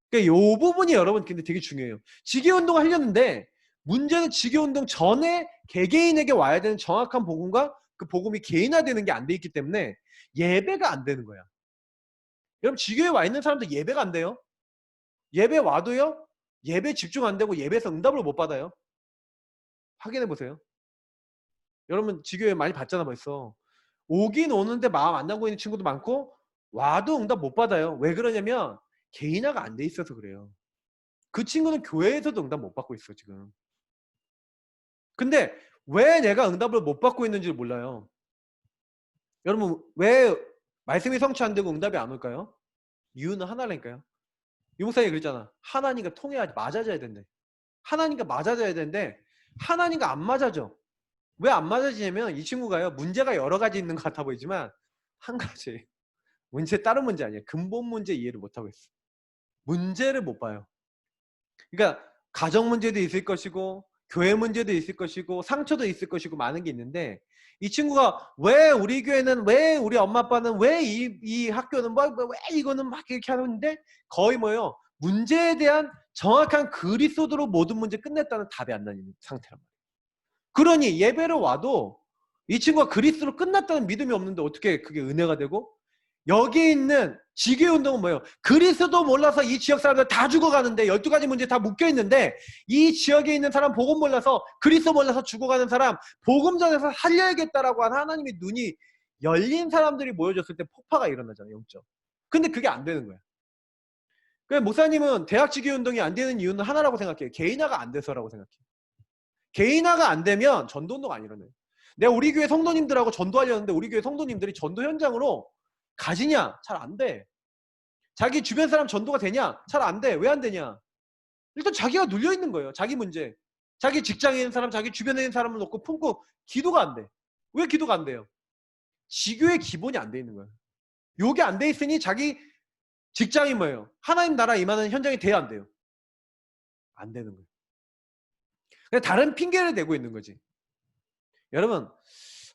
그러니까 요 부분이 여러분 근데 되게 중요해요. 지게운동을 하려는데 문제는 지게운동 전에 개개인에게 와야 되는 정확한 복음과 그 복음이 개인화되는 게 안 돼 있기 때문에 예배가 안 되는 거야. 여러분 지교에 와 있는 사람들 예배가 안 돼요. 예배 와도요. 예배 집중 안 되고 예배에서 응답을 못 받아요. 확인해 보세요. 여러분 지교에 많이 봤잖아 벌써. 오긴 오는데 마음 안 담고 있는 친구도 많고 와도 응답 못 받아요. 왜 그러냐면 개인화가 안 돼 있어서 그래요. 그 친구는 교회에서도 응답 못 받고 있어 지금. 근데 왜 내가 응답을 못 받고 있는지 몰라요. 여러분 왜 말씀이 성취 안 되고 응답이 안 올까요? 이유는 하나라니까요. 유목사님 그랬잖아. 하나님과 통해야지 맞아져야 된대. 하나님과 맞아져야 되는데 하나님과 안 맞아져. 왜 안 맞아지냐면 이 친구가요. 문제가 여러 가지 있는 것 같아 보이지만 한 가지. 문제 다른 문제 아니에요. 근본 문제 이해를 못하고 있어. 문제를 못 봐요. 그러니까 가정 문제도 있을 것이고 교회 문제도 있을 것이고 상처도 있을 것이고 많은 게 있는데 이 친구가 왜 우리 교회는 왜 우리 엄마 아빠는 왜 이 학교는 왜 이거는 막 이렇게 하는데 거의 뭐예요. 문제에 대한 정확한 그리스도로 모든 문제 끝냈다는 답이 안 나는 상태란 말이에요. 그러니 예배를 와도 이 친구가 그리스도로 끝났다는 믿음이 없는데 어떻게 그게 은혜가 되고 여기 있는 지교운동은 뭐예요? 그리스도 몰라서 이 지역 사람들 다 죽어가는데 12가지 문제 다 묶여있는데 이 지역에 있는 사람 복음 몰라서 그리스도 몰라서 죽어가는 사람 복음 전에서 살려야겠다라고 한 하나님의 눈이 열린 사람들이 모여졌을 때 폭파가 일어나잖아요. 영적. 근데 그게 안 되는 거예요. 그래서 목사님은 대학 지교운동이 안 되는 이유는 하나라고 생각해요. 개인화가 안 돼서라고 생각해요. 개인화가 안 되면 전도운동 안 일어나요. 내가 우리 교회 성도님들하고 전도하려는데 우리 교회 성도님들이 전도 현장으로 가지냐? 잘 안 돼. 자기 주변 사람 전도가 되냐? 잘 안 돼. 왜 안 되냐? 일단 자기가 눌려 있는 거예요. 자기 문제. 자기 직장에 있는 사람, 자기 주변에 있는 사람을 놓고 품고 기도가 안 돼. 왜 기도가 안 돼요? 지교의 기본이 안 돼 있는 거예요. 요게 안 돼 있으니 자기 직장이 뭐예요? 하나님 나라 임하는 현장이 돼야 안 돼요. 안 되는 거예요. 그냥 다른 핑계를 대고 있는 거지. 여러분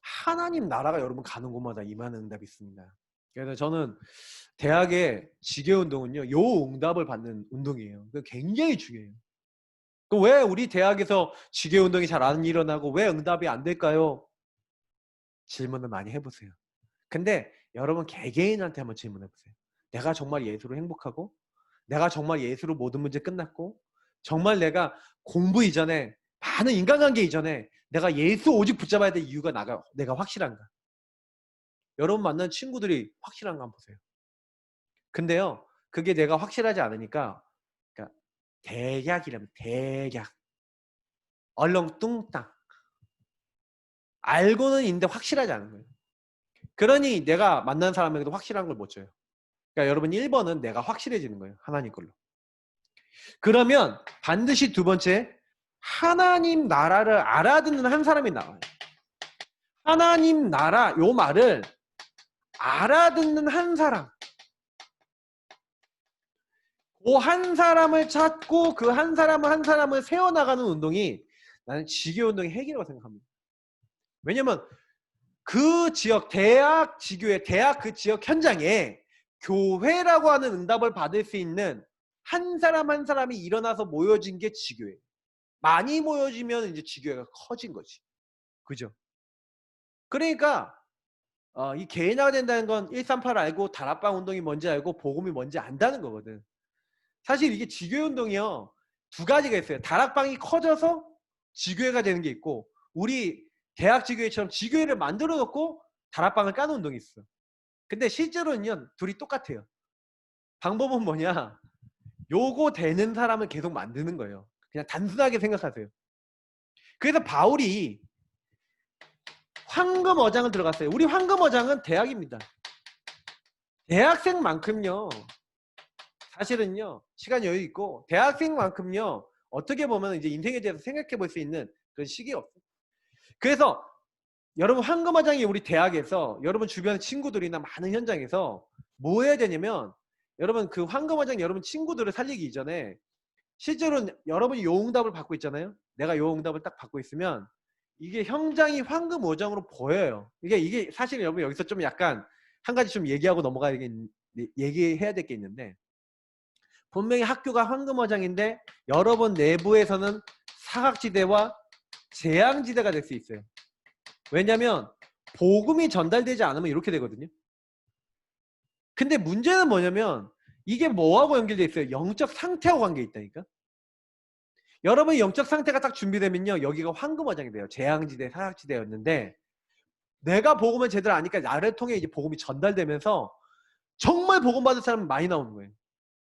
하나님 나라가 여러분 가는 곳마다 임하는 응답이 있습니다. 그래서 저는 대학의 지교운동은요. 요 응답을 받는 운동이에요. 굉장히 중요해요. 왜 우리 대학에서 지교운동이 잘 안 일어나고 왜 응답이 안 될까요? 질문을 많이 해보세요. 근데 여러분 개개인한테 한번 질문해보세요. 내가 정말 예수로 행복하고 내가 정말 예수로 모든 문제 끝났고 정말 내가 공부 이전에 많은 인간관계 이전에 내가 예수 오직 붙잡아야 될 이유가 내가 확실한가? 여러분 만난 친구들이 확실한가 한번 보세요. 근데요. 그게 내가 확실하지 않으니까 그러니까 대략이라면 대략 얼렁뚱땅 알고는 있는데 확실하지 않은 거예요. 그러니 내가 만난 사람에게도 확실한 걸 못 줘요. 그러니까 여러분 1번은 내가 확실해지는 거예요. 하나님 걸로. 그러면 반드시 두 번째 하나님 나라를 알아듣는 한 사람이 나와요. 하나님 나라 요 말을 알아듣는 한 사람. 그 한 사람을 찾고 그 한 사람을 세워나가는 운동이 나는 지교운동의 핵이라고 생각합니다. 왜냐면 그 지역 대학 지교의 대학 그 지역 현장에 교회라고 하는 응답을 받을 수 있는 한 사람 한 사람이 일어나서 모여진 게 지교예요. 많이 모여지면 이제 지교회가 커진 거지. 그죠? 그러니까 이 개인화가 된다는 건 138 알고 다락방 운동이 뭔지 알고 복음이 뭔지 안다는 거거든. 사실 이게 지교회 운동이요. 두 가지가 있어요. 다락방이 커져서 지교회가 되는 게 있고 우리 대학 지교회처럼 지교회를 만들어 놓고 다락방을 까는 운동이 있어. 근데 실제로는요. 둘이 똑같아요. 방법은 뭐냐. 요거 되는 사람을 계속 만드는 거예요. 그냥 단순하게 생각하세요. 그래서 바울이 황금어장을 들어갔어요. 우리 황금어장은 대학입니다. 대학생만큼요. 사실은요. 시간 여유 있고 대학생만큼요. 어떻게 보면 이제 인생에 대해서 생각해 볼 수 있는 그런 시기가 없어요. 그래서 여러분 황금어장이 우리 대학에서 여러분 주변 친구들이나 많은 현장에서 뭐 해야 되냐면 여러분 그 황금어장 여러분 친구들을 살리기 이전에 실제로는 여러분이 요 응답을 받고 있잖아요. 내가 요 응답을 딱 받고 있으면 이게 현장이 황금 오정으로 보여요. 이게 사실 여러분 여기서 좀 약간 한 가지 좀 얘기하고 얘기해야 될 게 있는데, 분명히 학교가 황금 어장인데 여러분 내부에서는 사각지대와 재앙지대가 될 수 있어요. 왜냐하면 복음이 전달되지 않으면 이렇게 되거든요. 근데 문제는 뭐냐면 이게 뭐하고 연결돼 있어요? 영적 상태하고 관계 있다니까. 여러분의 영적 상태가 딱 준비되면요, 여기가 황금 어장이 돼요. 재앙지대, 사각지대였는데 내가 복음을 제대로 아니까 나를 통해 이제 복음이 전달되면서 정말 복음 받을 사람은 많이 나오는 거예요.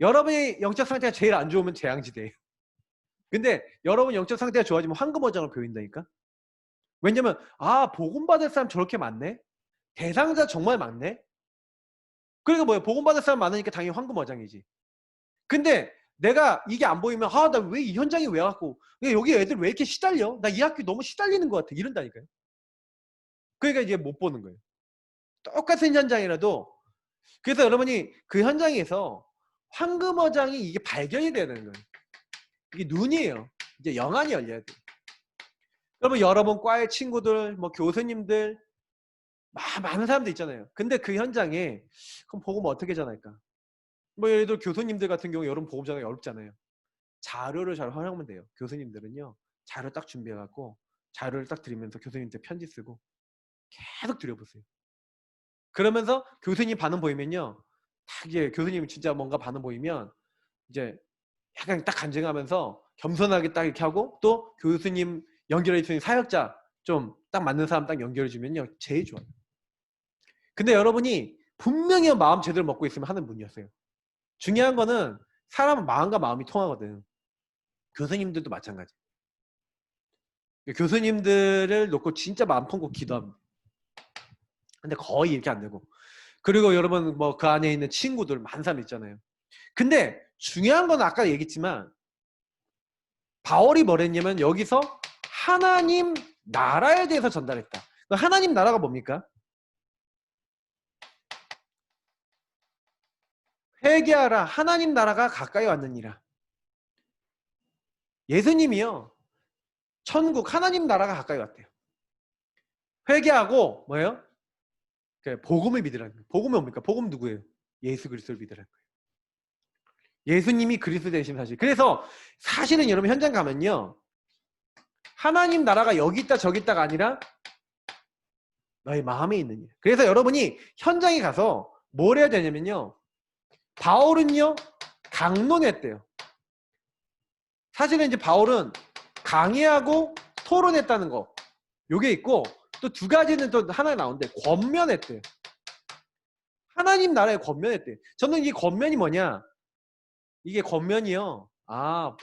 여러분의 영적 상태가 제일 안 좋으면 재앙지대예요. 근데 여러분 영적 상태가 좋아지면 황금 어장을 보인다니까. 왜냐면 복음 받을 사람 저렇게 많네. 대상자 정말 많네. 그러니까 뭐예요? 복음 받을 사람 많으니까 당연히 황금 어장이지. 근데 내가 이게 안 보이면 나 왜 이 현장에 왜 왔고, 여기 애들 왜 이렇게 시달려? 나 이 학교 너무 시달리는 것 같아. 이런다니까요. 그러니까 이제 못 보는 거예요. 똑같은 현장이라도. 그래서 여러분이 그 현장에서 황금어장이 이게 발견이 돼야 되는 거예요. 이게 눈이에요. 이제 영안이 열려야 돼요. 여러분 과의 친구들, 뭐 교수님들, 많은 사람들 있잖아요. 근데 그 현장에 그럼 복음 어떻게 전할까? 뭐 예를 들어 교수님들 같은 경우 여러분 복음 전하기 어렵잖아요. 자료를 잘 활용하면 돼요. 교수님들은요, 자료 딱 준비해갖고 자료를 딱 드리면서 교수님한테 편지 쓰고 계속 드려보세요. 그러면서 교수님 반응 보이면요, 딱 이제 교수님 진짜 뭔가 반응 보이면 이제 약간 딱 간증하면서 겸손하게 딱 이렇게 하고, 또 교수님 연결해 주신 사역자 좀 딱 맞는 사람 딱 연결해 주면요 제일 좋아요. 근데 여러분이 분명히 마음 제대로 먹고 있으면 하는 분이었어요. 중요한 거는 사람은 마음과 마음이 통하거든. 교수님들도 마찬가지. 교수님들을 놓고 진짜 마음 품고 기도합니다. 근데 거의 이렇게 안 되고. 그리고 여러분 뭐 그 안에 있는 친구들 많은 사람 있잖아요. 근데 중요한 건 아까 얘기했지만 바울이 뭐랬냐면 여기서 하나님 나라에 대해서 전달했다. 하나님 나라가 뭡니까? 회개하라, 하나님 나라가 가까이 왔느니라. 예수님이요, 천국 하나님 나라가 가까이 왔대요. 회개하고 뭐예요? 복음을 믿으라는 거예요. 복음이 뭡니까? 복음 누구예요? 예수 그리스도를 믿으라는 거예요. 예수님이 그리스도 되신 사실. 그래서 사실은 여러분 현장 가면요, 하나님 나라가 여기 있다 저기 있다가 아니라 너의 마음에 있는 일. 그래서 여러분이 현장에 가서 뭘 해야 되냐면요, 바울은요 강론했대요. 사실은 이제 바울은 강의하고 토론했다는 거, 요게 있고, 또 두 가지는 또 하나 나오는데 권면했대요. 하나님 나라에 권면했대요. 저는 이 권면이 뭐냐, 이게 권면이요,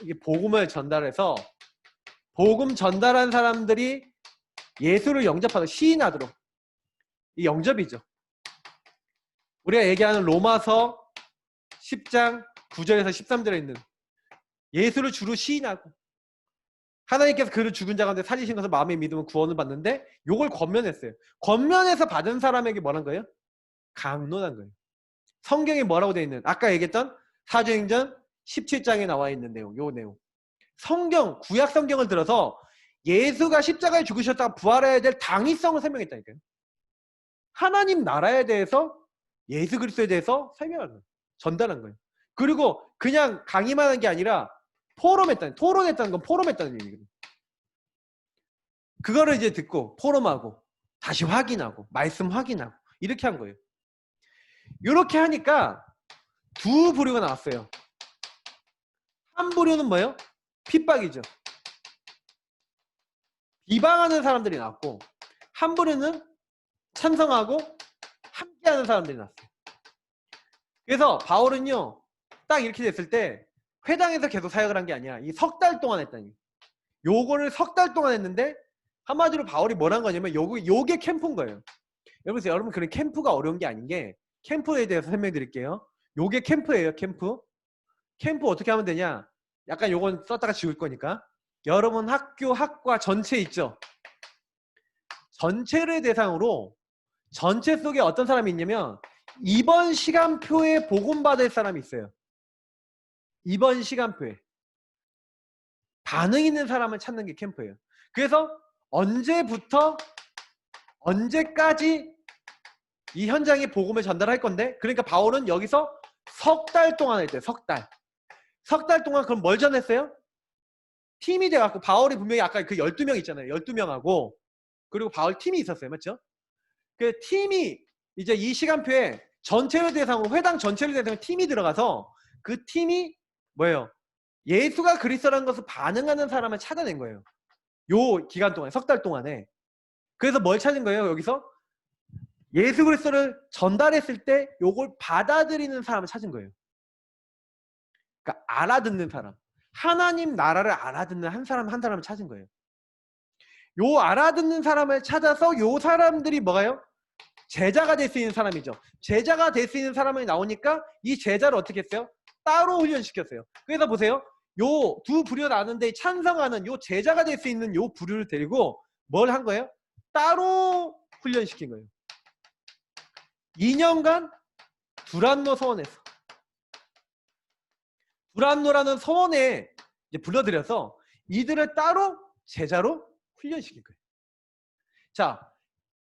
이게 복음을 전달해서 복음 전달한 사람들이 예수를 영접하도록, 시인하도록, 이 영접이죠. 우리가 얘기하는 로마서 10장 9절에서 13절에 있는 예수를 주로 시인하고 하나님께서 그를 죽은 자 가운데 살리신 것을 마음에 믿으면 구원을 받는데, 요걸 권면했어요. 권면해서 받은 사람에게 뭐란 거예요? 강론한 거예요. 성경에 뭐라고 되어 있는, 아까 얘기했던 사도행전 17장에 나와 있는 내용, 요 내용. 성경, 구약 성경을 들어서 예수가 십자가에 죽으셨다가 부활해야 될 당위성을 설명했다니까요. 하나님 나라에 대해서, 예수 그리스도에 대해서 설명하는 거예요. 전달한 거예요. 그리고 그냥 강의만 한 게 아니라 토론했다는 건 포럼했다는 얘기거든요. 그거를 이제 듣고 포럼하고 다시 확인하고 말씀 확인하고 이렇게 한 거예요. 이렇게 하니까 두 부류가 나왔어요. 한 부류는 뭐예요? 핍박이죠. 비방하는 사람들이 나왔고, 한 부류는 찬성하고 함께하는 사람들이 나왔어요. 그래서 바울은요, 딱 이렇게 됐을 때 회당에서 계속 사역을 한 게 아니라 이 석 달 동안 했다니. 요거를 석 달 동안 했는데 한마디로 바울이 뭘 한 거냐면 요게 캠프인 거예요. 여러분 그런 캠프가 어려운 게 아닌 게, 캠프에 대해서 설명드릴게요. 요게 캠프예요. 캠프 어떻게 하면 되냐, 약간 요건 썼다가 지울 거니까, 여러분 학교 학과 전체 있죠. 전체를 대상으로, 전체 속에 어떤 사람이 있냐면 이번 시간표에 복음받을 사람이 있어요. 이번 시간표에 반응 있는 사람을 찾는 게 캠프예요. 그래서 언제부터 언제까지 이 현장에 복음을 전달할 건데, 그러니까 바울은 여기서 석 달 동안 했대요. 석 달. 석 달 동안 그럼 뭘 전했어요? 팀이 돼갖고, 바울이 분명히 아까 그 12명 있잖아요. 12명하고 그리고 바울 팀이 있었어요. 맞죠? 그 팀이 이제 이 시간표에 전체를 대상으로, 회당 전체를 대상으로 팀이 들어가서 그 팀이 뭐예요? 예수가 그리스도라는 것을 반응하는 사람을 찾아낸 거예요. 요 기간 동안에, 석 달 동안에. 그래서 뭘 찾은 거예요? 여기서 예수 그리스도를 전달했을 때 요걸 받아들이는 사람을 찾은 거예요. 그러니까 알아듣는 사람, 하나님 나라를 알아듣는 한 사람 한 사람을 찾은 거예요. 요 알아듣는 사람을 찾아서 요 사람들이 뭐가요? 제자가 될 수 있는 사람이죠. 제자가 될 수 있는 사람이 나오니까 이 제자를 어떻게 했어요? 따로 훈련시켰어요. 그래서 보세요. 요 두 부류 나누는데 찬성하는 요 제자가 될 수 있는 요 부류를 데리고 뭘 한 거예요? 따로 훈련시킨 거예요. 2년간 두란노 서원에서, 두란노라는 서원에 이제 불러들여서 이들을 따로 제자로 훈련시킨 거예요. 자,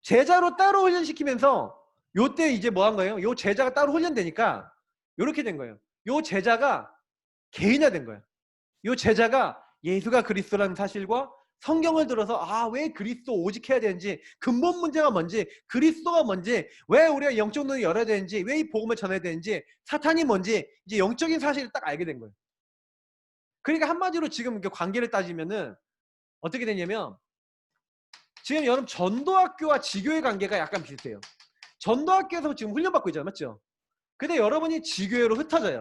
제자로 따로 훈련시키면서 요때 이제 뭐 한 거예요? 요 제자가 따로 훈련되니까 요렇게 된 거예요. 요 제자가 개인화된 거예요. 요 제자가 예수가 그리스도라는 사실과 성경을 들어서 왜 그리스도 오직 해야 되는지, 근본 문제가 뭔지, 그리스도가 뭔지, 왜 우리가 영적 눈을 열어야 되는지, 왜 이 복음을 전해야 되는지, 사탄이 뭔지 이제 영적인 사실을 딱 알게 된 거예요. 그러니까 한마디로 지금 이렇게 관계를 따지면은 어떻게 되냐면, 지금 여러분 전도학교와 지교의 관계가 약간 비슷해요. 전도학교에서 지금 훈련받고 있잖아요. 맞죠? 근데 여러분이 지교회로 흩어져요.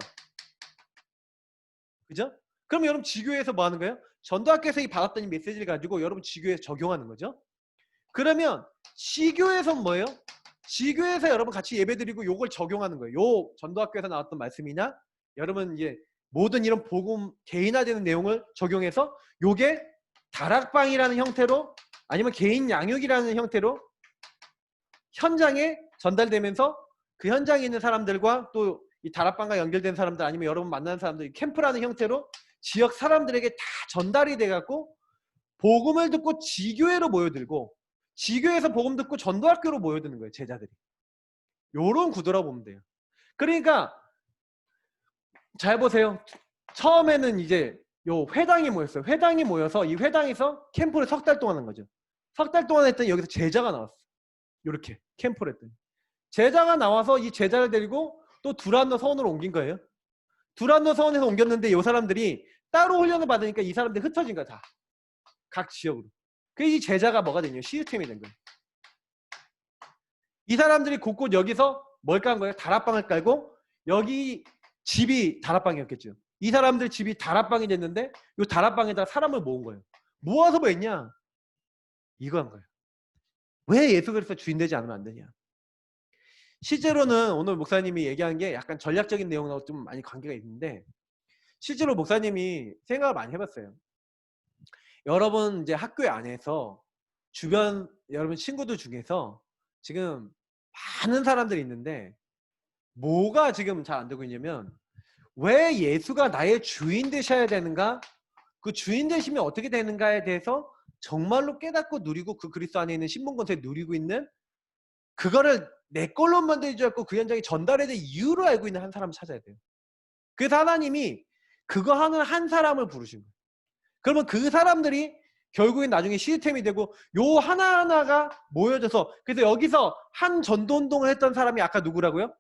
그죠? 그럼 여러분 지교회에서 뭐 하는 거예요? 전도학교에서 이 받았던 이 메시지를 가지고 여러분 지교회에 적용하는 거죠. 그러면 지교회에서는 뭐예요? 지교회에서 여러분 같이 예배드리고 요걸 적용하는 거예요. 요 전도학교에서 나왔던 말씀이나 여러분 이제 모든 이런 복음 개인화되는 내용을 적용해서 요게 다락방이라는 형태로 아니면 개인 양육이라는 형태로 현장에 전달되면서 그 현장에 있는 사람들과 또 이 다락방과 연결된 사람들 아니면 여러분 만나는 사람들, 캠프라는 형태로 지역 사람들에게 다 전달이 돼갖고 복음을 듣고 지교회로 모여들고, 지교회에서 복음 듣고 전도학교로 모여드는 거예요. 제자들이. 요런 구도라고 보면 돼요. 그러니까 잘 보세요. 처음에는 이제 요 회당이 모였어요. 회당이 모여서 이 회당에서 캠프를 석 달 동안 한 거죠. 석 달 동안 했더니 여기서 제자가 나왔어. 요렇게 캠프를 했더니 제자가 나와서 이 제자를 데리고 또 두란노 서원으로 옮긴 거예요. 두란노 서원에서 옮겼는데 이 사람들이 따로 훈련을 받으니까 이 사람들이 흩어진 거야. 다 각 지역으로. 그래서 이 제자가 뭐가 되냐, 시스템이 된 거예요. 이 사람들이 곳곳 여기서 뭘 깐 거예요? 다락방을 깔고, 여기 집이 다락방이었겠죠. 이 사람들 집이 다락방이 됐는데 이 다락방에다 사람을 모은 거예요. 모아서 뭐 했냐? 이거 한 거예요. 왜 예수 그리스도 주인 되지 않으면 안 되냐? 실제로는 오늘 목사님이 얘기한 게 약간 전략적인 내용하고 좀 많이 관계가 있는데, 실제로 목사님이 생각을 많이 해봤어요. 여러분 이제 학교 안에서 주변 여러분 친구들 중에서 지금 많은 사람들이 있는데 뭐가 지금 잘 안 되고 있냐면, 왜 예수가 나의 주인 되셔야 되는가? 그 주인 되시면 어떻게 되는가에 대해서 정말로 깨닫고 누리고 그 그리스도 안에 있는 신분 권세 누리고 있는, 그거를 내 걸로 만들지 않고 그 현장에 전달해야 될 이유를 알고 있는 한 사람을 찾아야 돼요. 그래서 하나님이 그거 하는 한 사람을 부르신 거예요. 그러면 그 사람들이 결국엔 나중에 시스템이 되고 요 하나하나가 모여져서, 그래서 여기서 한 전도운동을 했던 사람이 아까 누구라고요?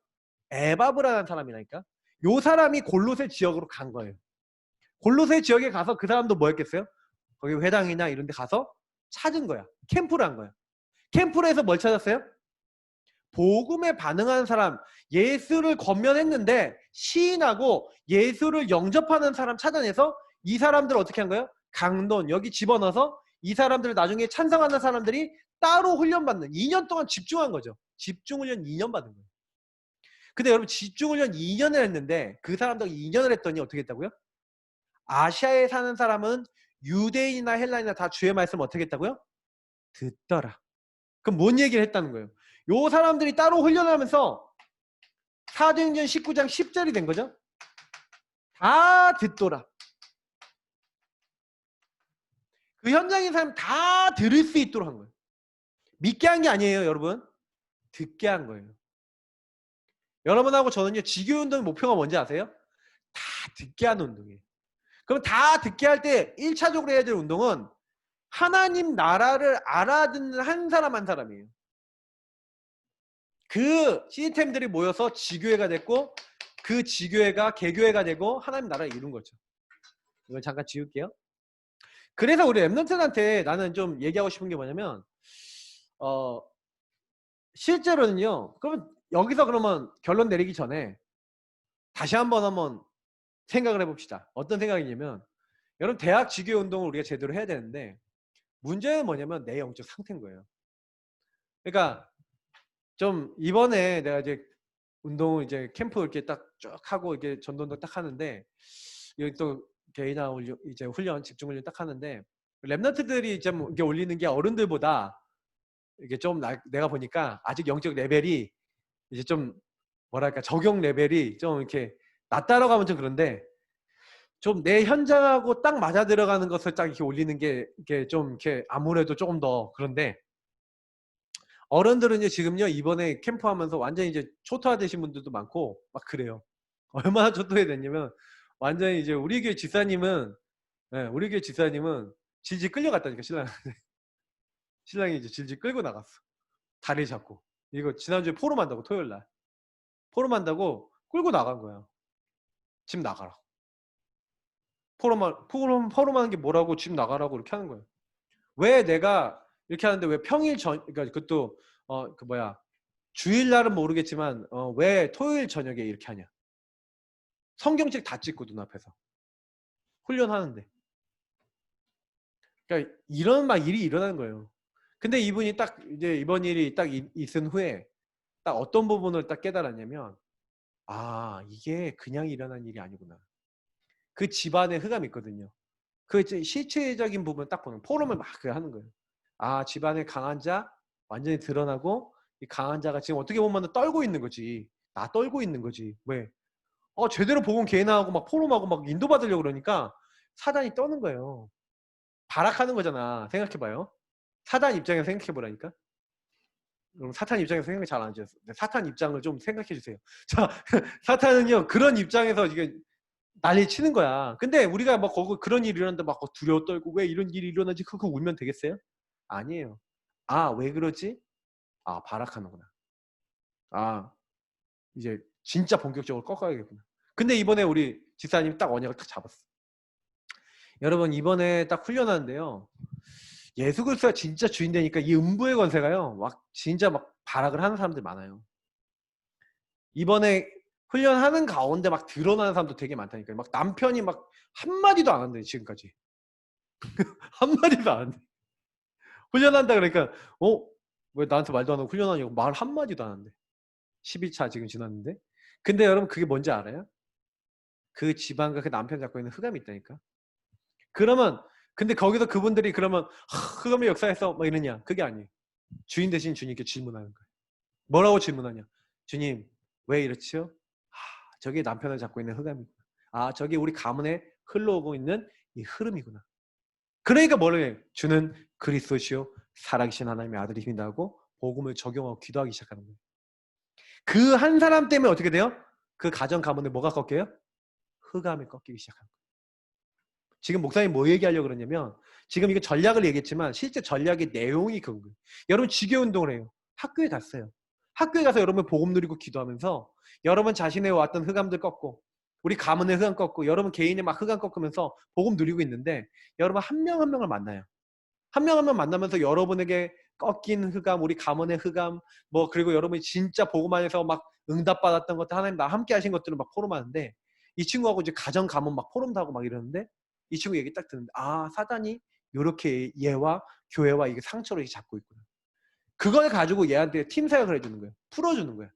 에바브라는 사람이라니까. 요 사람이 골로새 지역으로 간 거예요. 골로새 지역에 가서 그 사람도 뭐 했겠어요? 거기 회당이나 이런 데 가서 찾은 거야. 캠프를 한 거야. 캠프를 해서 뭘 찾았어요? 복음에 반응하는 사람, 예수를 권면했는데 시인하고 예수를 영접하는 사람 찾아내서 이 사람들을 어떻게 한 거예요? 강론 여기 집어넣어서 이 사람들을 나중에 찬성하는 사람들이 따로 훈련받는, 2년 동안 집중한 거죠. 집중훈련 2년 받은 거예요. 근데 여러분 집중훈련 2년을 했는데 그 사람들 2년을 했더니 어떻게 했다고요? 아시아에 사는 사람은 유대인이나 헬라인이나 다 주의 말씀을 어떻게 했다고요? 듣더라. 그럼 뭔 얘기를 했다는 거예요? 요 사람들이 따로 훈련을 하면서 사도행전 19장 10절이 된 거죠. 다 듣더라. 그 현장에 있는 사람 다 들을 수 있도록 한 거예요. 믿게 한 게 아니에요, 여러분. 듣게 한 거예요. 여러분하고 저는요, 지교운동 목표가 뭔지 아세요? 다 듣게 하는 운동이에요. 그럼 다 듣게 할 때 1차적으로 해야 될 운동은 하나님 나라를 알아듣는 한 사람 한 사람이에요. 그 시스템들이 모여서 지교회가 됐고 그 지교회가 개교회가 되고 하나님 나라를 이룬 거죠. 이걸 잠깐 지울게요. 그래서 우리 랩런트한테 나는 좀 얘기하고 싶은 게 뭐냐면 실제로는요. 그러면 여기서 그러면 결론 내리기 전에 다시 한번 생각을 해봅시다. 어떤 생각이냐면 여러분 대학 지교회 운동을 우리가 제대로 해야 되는데 문제는 뭐냐면 내 영적 상태인 거예요. 그러니까 좀 이번에 내가 이제 운동을 이제 캠프 이렇게 딱 쭉 하고 이게 전도운동 딱 하는데 여기 또 개인화 이제 훈련 집중 훈련 딱 하는데 랩런트들이 좀 이렇게 올리는 게 어른들보다 이게 좀 내가 보니까 아직 영적 레벨이 이제 좀 뭐랄까 적용 레벨이 좀 이렇게 낮다라고 하면 좀 그런데 좀 내 현장하고 딱 맞아 들어가는 것을 딱 이렇게 올리는 게 이게 좀 이렇게 아무래도 조금 더 그런데 어른들은요 지금요 이번에 캠프하면서 완전히 이제 초토화되신 분들도 많고 막 그래요. 얼마나 초토화됐냐면 완전히 이제 우리 교회 집사님은 우리 교회 집사님은 질질 끌려갔다니까 신랑이 이제 질질 끌고 나갔어. 다리 잡고 이거 지난주에 포럼한다고 토요일날 포럼한다고 끌고 나간 거야. 집 나가라. 포럼하는 게 뭐라고 집 나가라고 이렇게 하는 거예요. 왜 내가 이렇게 하는데 왜 평일 그러니까 그것도 그 뭐야 주일날은 모르겠지만 왜 토요일 저녁에 이렇게 하냐. 성경책 다 찍고 눈앞에서 훈련하는데. 그러니까 이런 막 일이 일어나는 거예요. 근데 이분이 딱 이제 이번 일이 딱 있은 후에 딱 어떤 부분을 딱 깨달았냐면 아 이게 그냥 일어난 일이 아니구나. 그 집안에 흑암이 있거든요. 그 실체적인 부분 딱 보는 포럼을 막 하는 거예요. 아 집안에 강한 자 완전히 드러나고 이 강한 자가 지금 어떻게 보면 떨고 있는 거지. 나 떨고 있는 거지. 왜? 제대로 복음 개인하고 막 포럼하고 막 인도받으려고 그러니까 사단이 떠는 거예요. 발악하는 거잖아. 생각해봐요. 사단 입장에서 생각해보라니까. 그럼 사탄 입장에서 생각이 잘 안 하죠. 사탄 입장을 좀 생각해 주세요. 자, 사탄은요 그런 입장에서 이게 난리 치는 거야. 근데 우리가 막 거기 그런 일이 일어났는데 막 두려워 떨고 왜 이런 일이 일어나지? 그거 울면 되겠어요? 아니에요. 아, 왜 그러지? 아, 발악하는구나. 아, 이제 진짜 본격적으로 꺾어야겠구나. 근데 이번에 우리 집사님 딱 언약을 딱 잡았어. 여러분 이번에 딱 훈련하는데요. 예수 그리스도가 진짜 주인 되니까 이 음부의 권세가요. 막 진짜 막 발악을 하는 사람들 많아요. 이번에 훈련하는 가운데 막 드러나는 사람도 되게 많다니까요. 막 남편이 막 한마디도 안 한대 지금까지. 한마디도 안 한대. 훈련한다 그러니까 왜 나한테 말도 안 하고 훈련하냐고 말 한마디도 안 한대. 12차 지금 지났는데. 근데 여러분 그게 뭔지 알아요? 그 집안과 그 남편 잡고 있는 흑암이 있다니까. 그러면 근데 거기서 그분들이 그러면 흑암의 역사에서 막 이러냐. 그게 아니에요. 주인 대신 주님께 질문하는 거예요. 뭐라고 질문하냐. 주님 왜 이렇지요? 저게 남편을 잡고 있는 흑암이구나. 아 저게 우리 가문에 흘러오고 있는 이 흐름이구나. 그러니까 뭐를 해요? 주는 그리스도시요 살아계신 하나님의 아들이십니다 하고 복음을 적용하고 기도하기 시작하는 거예요. 그 한 사람 때문에 어떻게 돼요? 그 가정 가문에 뭐가 꺾여요? 흑암이 꺾이기 시작하는 거예요. 지금 목사님 뭐 얘기하려고 그러냐면 지금 이거 전략을 얘기했지만 실제 전략의 내용이 그런 거예요. 여러분 지교운동을 해요. 학교에 갔어요. 학교에 가서 여러분 복음 누리고 기도하면서 여러분 자신의 왔던 흑암들 꺾고 우리 가문의 흑암 꺾고 여러분 개인의 막 흑암 꺾으면서 복음 누리고 있는데 여러분 한 명 한 명을 만나요. 한 명 한 명 만나면서 여러분에게 꺾인 흑암, 우리 가문의 흑암, 뭐 그리고 여러분이 진짜 복음 안에서 막 응답받았던 것들 하나님 나 함께 하신 것들을 막 포럼하는데 이 친구하고 이제 가정 가문 막 포럼도 하고 막 이러는데 이 친구 얘기 딱 듣는데 아 사단이 이렇게 얘와 교회와 이게 상처를 잡고 있구나. 그걸 가지고 얘한테 팀 사역을 해주는 거예요. 풀어주는 거예요.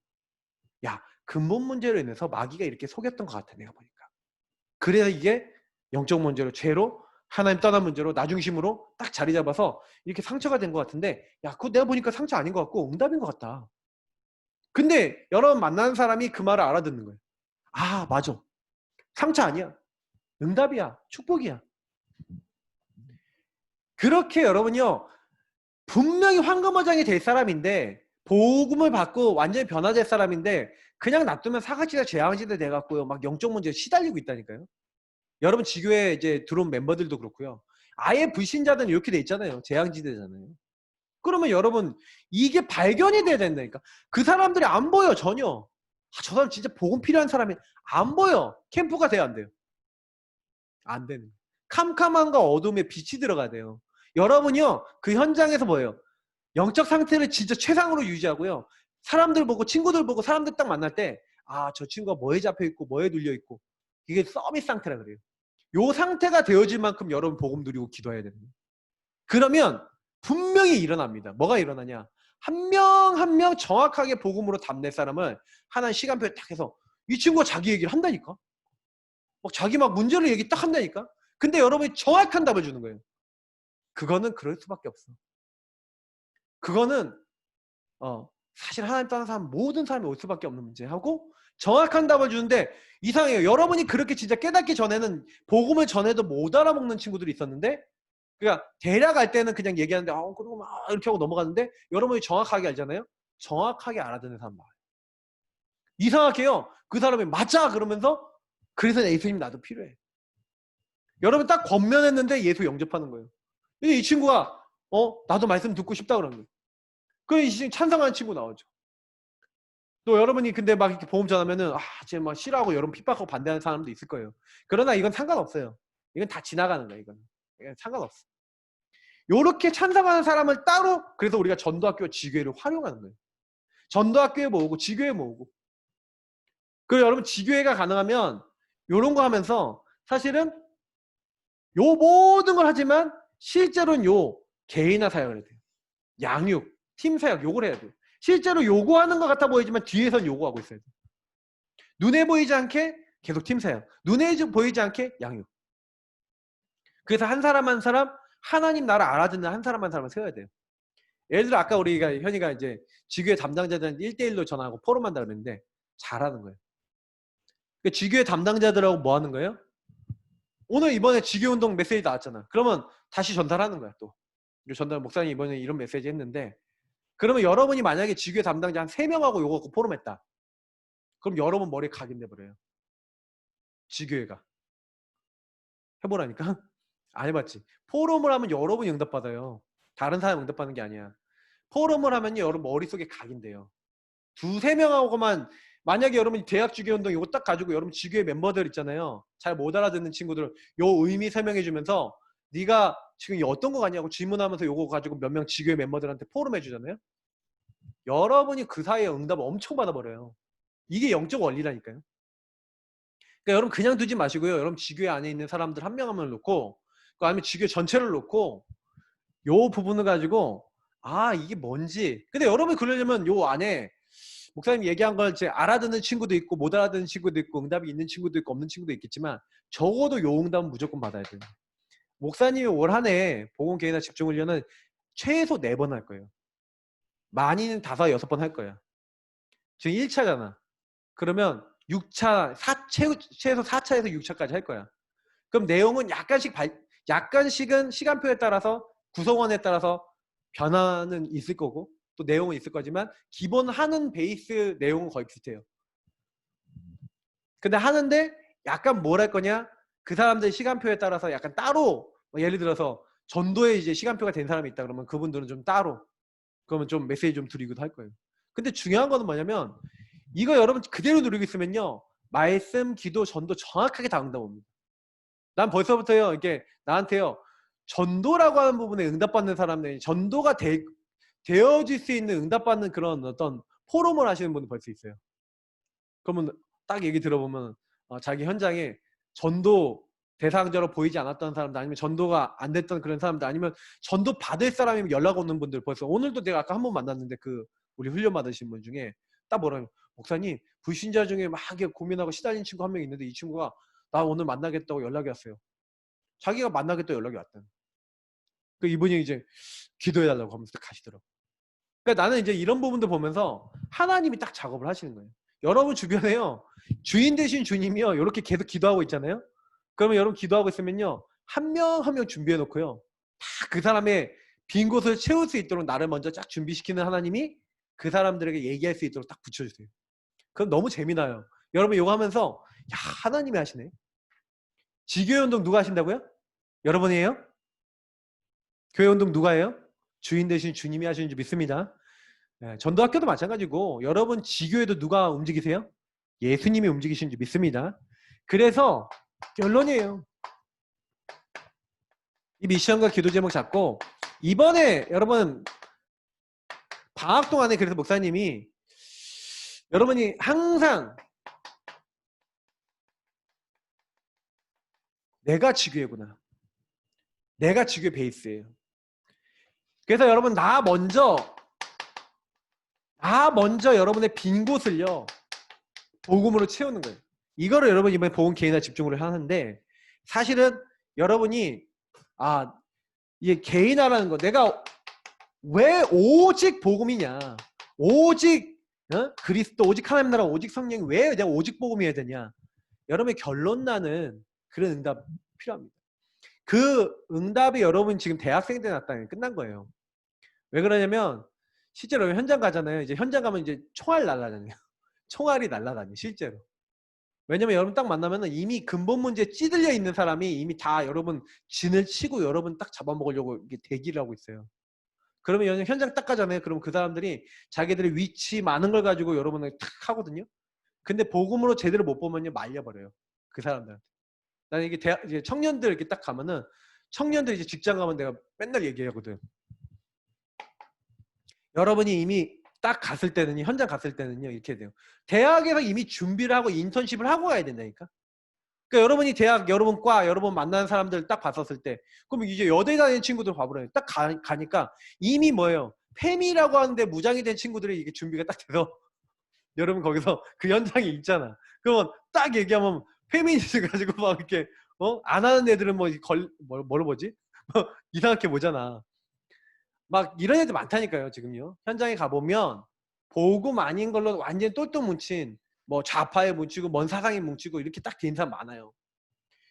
야 근본 문제로 인해서 마귀가 이렇게 속였던 것 같아 내가 보니까. 그래서 이게 영적 문제로 죄로 하나님 떠난 문제로 나중심으로 딱 자리 잡아서 이렇게 상처가 된 것 같은데 야 그거 내가 보니까 상처 아닌 것 같고 응답인 것 같다. 근데 여러분 만나는 사람이 그 말을 알아듣는 거예요. 아 맞아. 상처 아니야. 응답이야. 축복이야. 그렇게 여러분요 분명히 황금어장이 될 사람인데 복음을 받고 완전히 변화될 사람인데 그냥 놔두면 사각지대 재앙지대 돼갖고요 막 영적 문제에 시달리고 있다니까요. 여러분 지교에 이제 들어온 멤버들도 그렇고요. 아예 불신자들은 이렇게 돼 있잖아요. 재앙지대잖아요. 그러면 여러분 이게 발견이 돼야 된다니까. 그 사람들이 안 보여 전혀. 아, 저 사람 진짜 복음 필요한 사람이 안 보여. 캠프가 돼야 안 돼요. 안 되는. 캄캄함과 어둠에 빛이 들어가야 돼요. 여러분이요 그 현장에서 뭐예요? 영적 상태를 진짜 최상으로 유지하고요. 사람들 보고 친구들 보고 사람들 딱 만날 때 아, 저 친구가 뭐에 잡혀 있고 뭐에 눌려 있고 이게 서밋 상태라 그래요. 요 상태가 되어질 만큼 여러분 복음 누리고 기도해야 됩니다. 그러면 분명히 일어납니다. 뭐가 일어나냐? 한 명 한 명 정확하게 복음으로 답낼 사람을 하나의 시간표에 딱 해서 이 친구가 자기 얘기를 한다니까? 막 자기 막 문제를 얘기 딱 한다니까? 근데 여러분이 정확한 답을 주는 거예요. 그거는 그럴 수밖에 없어. 그거는 사실 하나님 따는 사람 모든 사람이 올 수밖에 없는 문제하고 정확한 답을 주는데 이상해요. 여러분이 그렇게 진짜 깨닫기 전에는 복음을 전해도 못 알아먹는 친구들이 있었는데 그러니까 대략 알 때는 그냥 얘기하는데 그리고 막 이렇게 하고 넘어가는데 여러분이 정확하게 알잖아요. 정확하게 알아듣는 사람 많아요. 이상하게요. 그 사람이 맞아 그러면서 그래서 예수님 나도 필요해. 여러분 딱 권면했는데 예수 영접하는 거예요. 이 친구가 나도 말씀 듣고 싶다 그러는 거예요. 그 찬성하는 친구 나오죠. 또 여러분이 근데 막 이렇게 복음 전하면은 쟤 막 싫어하고 여러분 핍박하고 반대하는 사람도 있을 거예요. 그러나 이건 상관없어요. 이건 다 지나가는 거예요. 이건 상관없어. 요렇게 찬성하는 사람을 따로 그래서 우리가 전도학교 지교회를 활용하는 거예요. 전도학교에 모으고 지교회 모으고. 그리고 여러분 지교회가 가능하면 요런 거 하면서 사실은 요 모든 걸 하지만 실제로는 요 개인화 사역을 해야 돼요. 양육, 팀 사역 요걸 해야 돼요. 실제로 요구하는 것 같아 보이지만 뒤에선 요구하고 있어야 돼요. 눈에 보이지 않게 계속 팀 사역, 눈에 보이지 않게 양육. 그래서 한 사람 한 사람 하나님 나라 알아듣는 한 사람 한 사람을 세워야 돼요. 예를 들어 아까 우리가 현이가 이제 지교회 담당자들한테 1대1로 전화하고 포럼한다 그랬는데 잘하는 거예요. 그러니까 지교회 담당자들하고 뭐 하는 거예요? 오늘 이번에 지교운동 메시지 나왔잖아. 그러면 다시 전달하는 거야 또. 전달 목사님 이번에 이런 메시지 했는데 그러면 여러분이 만약에 지교회 담당자 한 3명하고 요거 갖고 포럼했다. 그럼 여러분 머리에 각인돼 버려요. 지교회가. 해보라니까? 안 해봤지. 포럼을 하면 여러분이 응답받아요. 다른 사람 응답받는 게 아니야. 포럼을 하면요 여러분 머릿속에 각인돼요. 2~3명하고만 만약에 여러분이 대학 주교운동 이거 딱 가지고 여러분 지교회 멤버들 있잖아요. 잘 못 알아듣는 친구들 요 의미 설명해 주면서 네가 지금 어떤 거 같냐고 질문하면서 요거 가지고 몇 명 지교회 멤버들한테 포럼 해주잖아요. 여러분이 그 사이에 응답을 엄청 받아버려요. 이게 영적 원리라니까요. 그러니까 여러분 그냥 두지 마시고요. 여러분 지교회 안에 있는 사람들 한 명 한 명을 놓고 아니면 지교회 전체를 놓고 요 부분을 가지고 이게 뭔지. 근데 여러분이 그러려면 요 안에 목사님 얘기한 걸 이제 알아듣는 친구도 있고 못 알아듣는 친구도 있고 응답이 있는 친구도 있고 없는 친구도 있겠지만 적어도 요 응답은 무조건 받아야 돼요. 목사님이 올 한 해 복음 계획이나 집중 훈련은 최소 4번 할 거예요. 많이는 5~6번 할 거야. 지금 1차잖아. 그러면 6차, 최소 4차에서 6차까지 할 거야. 그럼 내용은 약간씩은 시간표에 따라서 구성원에 따라서 변화는 있을 거고 또 내용은 있을 거지만 기본 하는 베이스 내용은 거의 비슷해요. 근데 하는데 약간 뭘 할 거냐? 그 사람들 시간표에 따라서 약간 따로 예를 들어서 전도에 이제 시간표가 된 사람이 있다 그러면 그분들은 좀 따로 그러면 좀 메시지 좀 드리기도 할 거예요. 근데 중요한 거는 뭐냐면 이거 여러분 그대로 누리고 있으면요. 말씀, 기도, 전도 정확하게 다 응답 옵니다. 난 벌써부터요. 이렇게 나한테요. 전도라고 하는 부분에 응답받는 사람들이 전도가 되어질 수 있는 응답받는 그런 어떤 포럼을 하시는 분이 벌써 있어요. 그러면 딱 얘기 들어보면 자기 현장에 전도 대상자로 보이지 않았던 사람들 아니면 전도가 안 됐던 그런 사람들 아니면 전도 받을 사람이면 연락 오는 분들 벌써 오늘도 내가 아까 한 번 만났는데 우리 훈련 받으신 분 중에 딱 뭐라면 목사님 불신자 중에 막 고민하고 시달린 친구 한 명 있는데 이 친구가 나 오늘 만나겠다고 연락이 왔어요. 자기가 만나겠다고 연락이 왔다는. 그 이분이 이제 기도해달라고 하면서 가시더라고. 그러니까 나는 이제 이런 부분들 보면서 하나님이 딱 작업을 하시는 거예요. 여러분 주변에요. 주인 되신 주님이요. 이렇게 계속 기도하고 있잖아요. 그러면 여러분 기도하고 있으면요. 한 명 한 명 준비해 놓고요. 다 그 사람의 빈 곳을 채울 수 있도록 나를 먼저 쫙 준비시키는 하나님이 그 사람들에게 얘기할 수 있도록 딱 붙여주세요. 그럼 너무 재미나요. 여러분 이거 하면서 야 하나님이 하시네. 지교회 운동 누가 하신다고요? 여러분이에요? 교회 운동 누가 해요? 주인 대신 주님이 하시는 줄 믿습니다. 예, 전도학교도 마찬가지고 여러분 지교회도 누가 움직이세요? 예수님이 움직이시는 줄 믿습니다. 그래서 결론이에요. 이 미션과 기도 제목 잡고 이번에 여러분 방학 동안에 그래서 목사님이 여러분이 항상 내가 지교회구나. 내가 지교회 베이스예요. 그래서 여러분 나 먼저 여러분의 빈 곳을요 복음으로 채우는 거예요. 이거를 여러분 이번에 복음 개인화 집중으로 하는데 사실은 여러분이 이게 개인화라는 거 내가 왜 오직 복음이냐 오직 그리스도 오직 하나님 나라 오직 성령이 왜 내가 오직 복음이어야 되냐 여러분의 결론 나는 그런 응답 필요합니다. 그 응답이 여러분 지금 대학생 때 났다면 끝난 거예요. 왜 그러냐면 실제로 현장 가잖아요. 이제 현장 가면 이제 총알 날라다녀요. 총알이 날라다녀요. 실제로. 왜냐면 여러분 딱 만나면은 이미 근본 문제에 찌들려 있는 사람이 이미 다 여러분 진을 치고 여러분 딱 잡아먹으려고 이렇게 대기를 하고 있어요. 그러면 현장 딱 가잖아요. 그럼 그 사람들이 자기들의 위치 많은 걸 가지고 여러분을 탁 하거든요. 근데 복음으로 제대로 못 보면요 말려버려요. 그 사람들한테. 나는 이게 이제 청년들 이렇게 딱 가면은 청년들 이제 직장 가면 내가 맨날 얘기하거든. 여러분이 이미 딱 갔을 때는요, 현장 갔을 때는요, 이렇게 돼요. 대학에서 이미 준비를 하고 인턴십을 하고 가야 된다니까. 그러니까 여러분이 대학, 여러분 과, 여러분 만나는 사람들 딱 봤었을 때, 그럼 이제 여대 다니는 친구들 봐보래요. 딱 가니까 이미 뭐예요? 페미라고 하는데 무장이 된 친구들이 이게 준비가 딱 돼서 여러분 거기서 그 현장에 있잖아. 그러면 딱 얘기하면 페미니스트 가지고 막 이렇게 안 하는 애들은 뭐로 보지? 이상하게 보잖아. 막 이런 애들 많다니까요. 지금요. 현장에 가보면 복음 아닌 걸로 완전 똘똘 뭉친 뭐 좌파에 뭉치고 먼 사상에 뭉치고 이렇게 딱 된 사람 많아요.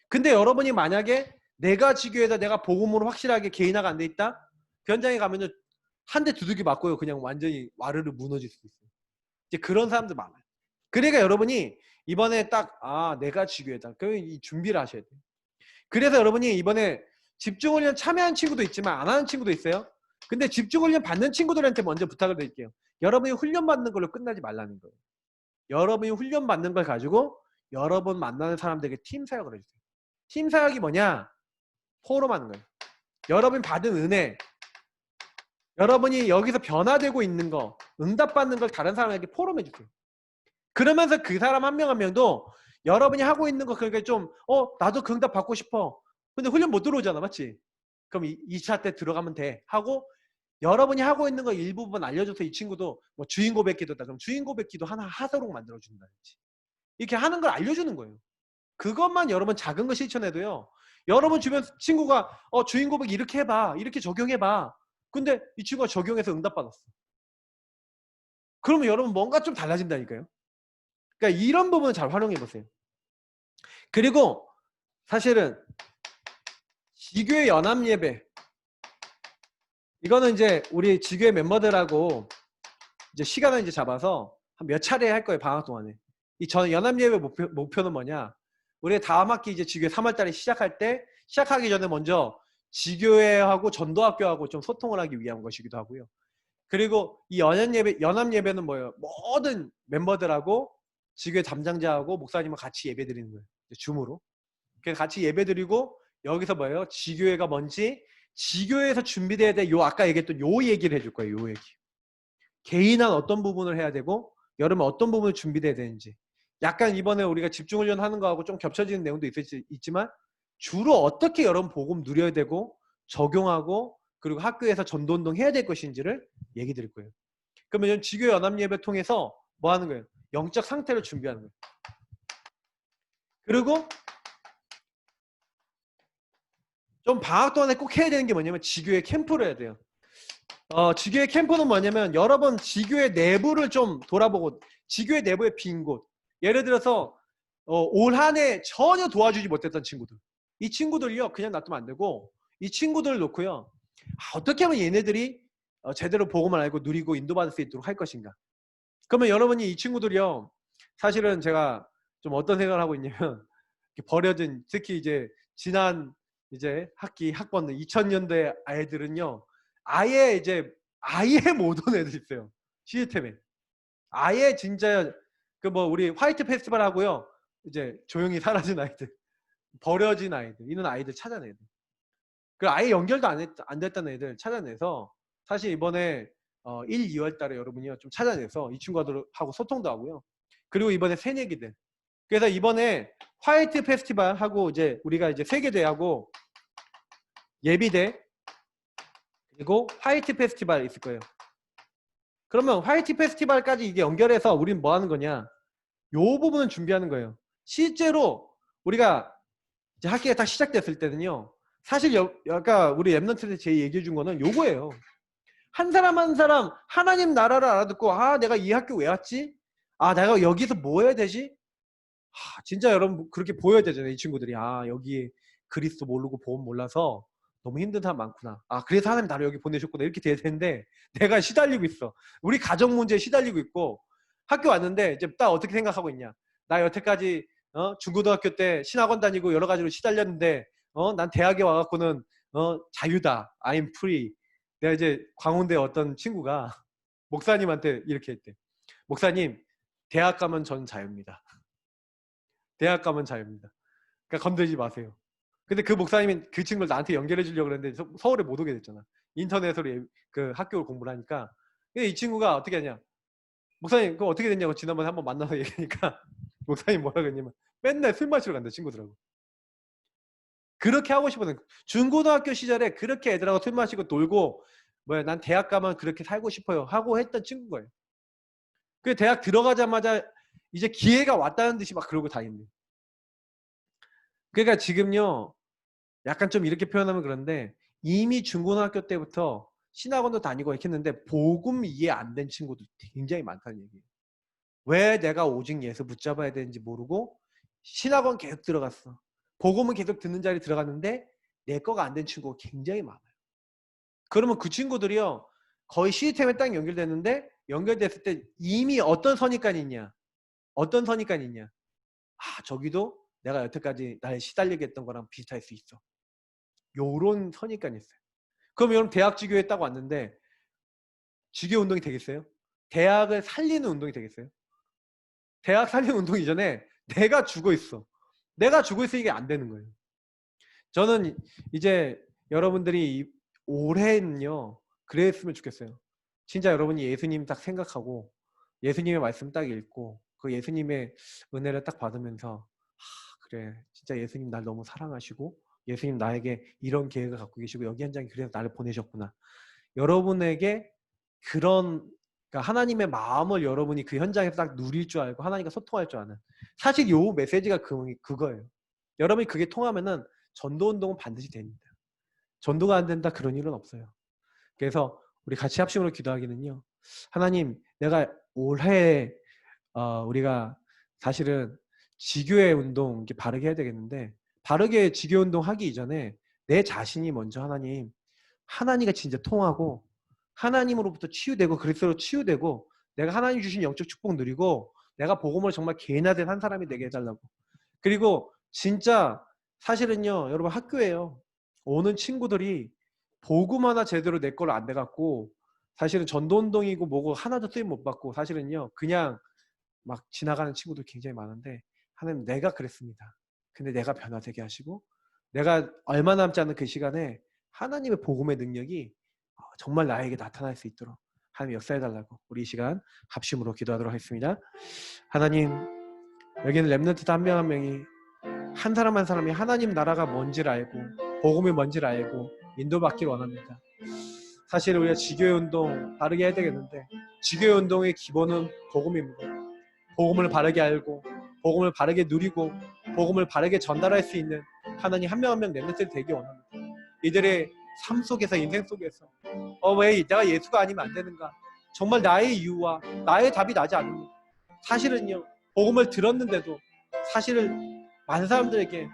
근데 여러분이 만약에 내가 지교회에다 내가 복음으로 확실하게 개인화가 안 돼 있다? 그 현장에 가면은 한 대 두들기 맞고요. 그냥 완전히 와르르 무너질 수 있어요. 이제 그런 사람들 많아요. 그러니까 여러분이 이번에 딱 내가 지교회다. 그러면 이 준비를 하셔야 돼요. 그래서 여러분이 이번에 집중훈련 참여한 친구도 있지만 안 하는 친구도 있어요. 근데 집중훈련 받는 친구들한테 먼저 부탁을 드릴게요. 여러분이 훈련 받는 걸로 끝나지 말라는 거예요. 여러분이 훈련 받는 걸 가지고 여러분 만나는 사람들에게 팀 사역을 해주세요. 팀 사역이 뭐냐? 포럼하는 거예요. 여러분이 받은 은혜, 여러분이 여기서 변화되고 있는 거, 응답받는 걸 다른 사람에게 포럼해 주세요. 그러면서 그 사람 한 명 한 명도 여러분이 하고 있는 거 그러니까 좀 나도 그 응답 받고 싶어. 근데 훈련 못 들어오잖아. 맞지? 그럼 2차 때 들어가면 돼. 하고 여러분이 하고 있는 거 일부분 알려줘서 이 친구도 뭐 주인 고백 기도다. 그럼 주인 고백 기도 하나 하도록 만들어준다든지. 이렇게 하는 걸 알려주는 거예요. 그것만 여러분 작은 거 실천해도요. 여러분 주변 친구가 주인 고백 이렇게 해봐. 이렇게 적용해봐. 근데 이 친구가 적용해서 응답받았어. 그러면 여러분 뭔가 좀 달라진다니까요. 그러니까 이런 부분을 잘 활용해 보세요. 그리고 사실은 지교회 연합 예배 이거는 이제 우리 지교회 멤버들하고 이제 시간을 이제 잡아서 한 몇 차례 할 거예요. 방학 동안에. 이 전 연합 예배 목표는 뭐냐? 우리 다음 학기 이제 지교회 3월달에 시작할 때 시작하기 전에 먼저 지교회하고 전도학교하고 좀 소통을 하기 위한 것이기도 하고요. 그리고 이 연합 예배는 뭐예요? 모든 멤버들하고 지교회 담당자하고 목사님은 같이 예배 드리는 거예요. 줌으로. 그래서 같이 예배 드리고 여기서 뭐예요? 지교회가 뭔지 지교회에서 준비돼야 돼. 아까 얘기했던 요 얘기를 해줄 거예요. 요 얘기. 개인한 어떤 부분을 해야 되고 여러분 어떤 부분을 준비돼야 되는지. 약간 이번에 우리가 집중훈련 하는 거하고 좀 겹쳐지는 내용도 있지만 주로 어떻게 여러분 복음 누려야 되고 적용하고 그리고 학교에서 전도운동 해야 될 것인지를 얘기 드릴 거예요. 그러면 지교회 연합예배 통해서 뭐 하는 거예요? 영적 상태를 준비하는 거예요. 그리고 좀 방학 동안에 꼭 해야 되는 게 뭐냐면 지교회 캠프를 해야 돼요. 지교회 캠프는 뭐냐면 여러분 지교회 내부를 좀 돌아보고 지교회 내부의 빈 곳. 예를 들어서 올 한 해 전혀 도와주지 못했던 친구들. 이 친구들이요 그냥 놔두면 안 되고 이 친구들을 놓고요. 어떻게 하면 얘네들이 제대로 복음을 알고 누리고 인도받을 수 있도록 할 것인가. 그러면 여러분이 이 친구들이요. 사실은 제가 좀 어떤 생각을 하고 있냐면 버려진 특히 이제 지난 이제 학번 2000년대 아이들은요. 아예 못 온 애들 있어요. 시스템에. 아예 진짜 그 뭐 우리 화이트 페스티벌 하고요. 이제 조용히 사라진 아이들. 버려진 아이들. 이런 아이들 찾아내야 돼. 그 아예 연결도 안 됐다는 애들 찾아내서 사실 이번에 1, 2월 달에 여러분이요. 좀 찾아내서 이 친구들하고 소통도 하고요. 그리고 이번에 새내기들. 그래서 이번에 화이트 페스티벌 하고 이제 우리가 이제 세계대하고 예비대 그리고 화이트 페스티벌 있을 거예요. 그러면 화이트 페스티벌까지 이게 연결해서 우리는 뭐 하는 거냐? 요 부분을 준비하는 거예요. 실제로 우리가 이제 학기가 딱 시작됐을 때는요. 사실 아까 우리 랩런트한테 제 얘기해 준 거는 요거예요. 한 사람 한 사람 하나님 나라를 알아듣고 아 내가 이 학교 왜 왔지? 아 내가 여기서 뭐 해야 되지? 진짜 여러분 그렇게 보여야 되잖아요. 이 친구들이 아 여기 그리스도 모르고 보험 몰라서 너무 힘든 사람 많구나. 아 그래서 하나님 나를 여기 보내셨구나. 이렇게 돼야 되는데 내가 시달리고 있어. 우리 가정 문제에 시달리고 있고 학교 왔는데 이제 딱 어떻게 생각하고 있냐. 나 여태까지 중고등학교 때 신학원 다니고 여러 가지로 시달렸는데 난 대학에 와갖고는 자유다. I'm free. 내가 이제 광운대 어떤 친구가 목사님한테 이렇게 했대. 목사님 대학 가면 전 자유입니다. 대학 가면 자유입니다. 그러니까 건들지 마세요. 근데 그 목사님이 그 친구를 나한테 연결해 주려고 그랬는데 서울에 못 오게 됐잖아. 인터넷으로 그 학교를 공부를 하니까. 근데 이 친구가 어떻게 하냐. 목사님 그거 어떻게 됐냐고 지난번에 한번 만나서 얘기하니까 목사님 뭐라 그랬냐면 맨날 술 마시러 간다 친구들하고. 그렇게 하고 싶어서 중고등학교 시절에 그렇게 애들하고 술 마시고 놀고 뭐야 난 대학 가면 그렇게 살고 싶어요 하고 했던 친구인 거예요. 그 대학 들어가자마자 이제 기회가 왔다는 듯이 막 그러고 다니는. 그러니까 지금요 약간 좀 이렇게 표현하면 그런데 이미 중고등학교 때부터 신학원도 다니고 이렇게 했는데 복음 이해 안 된 친구도 굉장히 많다는 얘기예요. 왜 내가 오직 예수 붙잡아야 되는지 모르고 신학원 계속 들어갔어. 복음은 계속 듣는 자리에 들어갔는데 내 거가 안 된 친구가 굉장히 많아요. 그러면 그 친구들이요 거의 시스템에 딱 연결됐는데 연결됐을 때 이미 어떤 선입관이 있냐. 어떤 선입관이 있냐. 아 저기도 내가 여태까지 날 시달리게 했던 거랑 비슷할 수 있어. 요런 선입관이 있어요. 그럼 여러분 대학 지교에 딱 왔는데 지교 운동이 되겠어요? 대학을 살리는 운동이 되겠어요? 대학 살리는 운동 이전에 내가 죽어 있어. 내가 죽어 있으니까 안 되는 거예요. 저는 이제 여러분들이 올해는요 그랬으면 좋겠어요. 진짜 여러분이 예수님 딱 생각하고 예수님의 말씀 딱 읽고 그 예수님의 은혜를 딱 받으면서 그래 진짜 예수님 날 너무 사랑하시고 예수님 나에게 이런 계획을 갖고 계시고 여기 현장에 그래서 나를 보내셨구나. 여러분에게 그런 그러니까 하나님의 마음을 여러분이 그 현장에서 딱 누릴 줄 알고 하나님과 소통할 줄 아는 사실 요 메시지가 그거예요. 여러분이 그게 통하면은 전도운동은 반드시 됩니다. 전도가 안 된다 그런 일은 없어요. 그래서 우리 같이 합심으로 기도하기는요. 하나님 내가 올해 우리가 사실은 지교의 운동 이렇게 바르게 해야 되겠는데 바르게 지교 운동 하기 이전에 내 자신이 먼저 하나님과 진짜 통하고 하나님으로부터 치유되고 그리스도로 치유되고 내가 하나님 주신 영적 축복 누리고 내가 복음을 정말 개인화된 한 사람이 되게 해달라고. 그리고 진짜 사실은요 여러분 학교에요 오는 친구들이 복음 하나 제대로 내 걸로 안 돼갖고 사실은 전도운동이고 뭐고 하나도 쓰임 못 받고 사실은요 그냥 막 지나가는 친구들 굉장히 많은데 하나님 내가 그랬습니다. 근데 내가 변화되게 하시고 내가 얼마 남지 않은 그 시간에 하나님의 복음의 능력이 정말 나에게 나타날 수 있도록 하나님 역사해달라고 우리 이 시간 합심으로 기도하도록 하겠습니다. 하나님 여기는 렘넌트도 한 명 한 명이 한 사람 한 사람이 하나님 나라가 뭔지를 알고 복음이 뭔지를 알고 인도받기를 원합니다. 사실 우리가 지교의 운동 바르게 해야 되겠는데 지교의 운동의 기본은 복음입니다. 복음을 바르게 알고 복음을 바르게 누리고 복음을 바르게 전달할 수 있는 하나님 한 명 한 명 렘넌트들이 되기 원합니다. 이들의 삶 속에서 인생 속에서 왜 내가 예수가 아니면 안 되는가 정말 나의 이유와 나의 답이 나지 않습니다. 사실은요 복음을 들었는데도 사실은 많은 사람들에게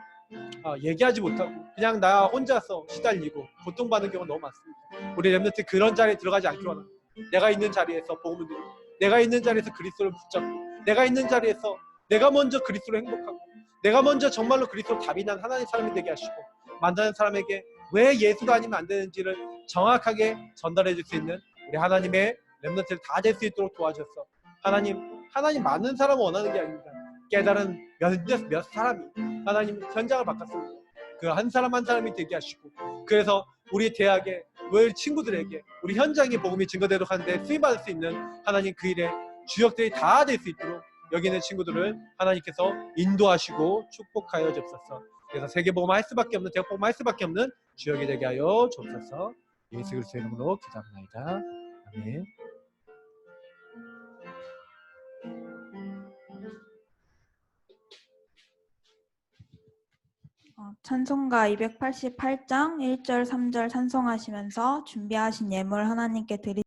얘기하지 못하고 그냥 나 혼자서 시달리고 고통받는 경우가 너무 많습니다. 우리 렘넌트 그런 자리에 들어가지 않기로 합니다. 내가 있는 자리에서 복음을 누리고 내가 있는 자리에서 그리스도를 붙잡고 내가 있는 자리에서 내가 먼저 그리스도로 행복하고 내가 먼저 정말로 그리스도로 답이 난 하나님의 사람이 되게 하시고 만나는 사람에게 왜 예수가 아니면 안 되는지를 정확하게 전달해 줄 수 있는 우리 하나님의 렘넌트를 다 될 수 있도록 도와주셔서 하나님 많은 사람을 원하는 게 아닙니다. 깨달은 몇 사람이 하나님 현장을 바꿨습니다. 그 한 사람 한 사람이 되게 하시고 그래서 우리 대학에 우리 친구들에게 우리 현장의 복음이 증거되도록 하는데 쓰임받을 수 있는 하나님 그 일에 주역들이 다 될 수 있도록 여기 있는 친구들을 하나님께서 인도하시고 축복하여 주옵소서. 그래서 세계복음 할 수밖에 없는 대학복음 할 수밖에 없는 주역이 되게 하여 주옵소서. 예수 그리스도의 이름으로 기도합니다. 아멘. 찬송가 288장 1절 3절 찬송하시면서 준비하신 예물 하나님께 드리겠습니다.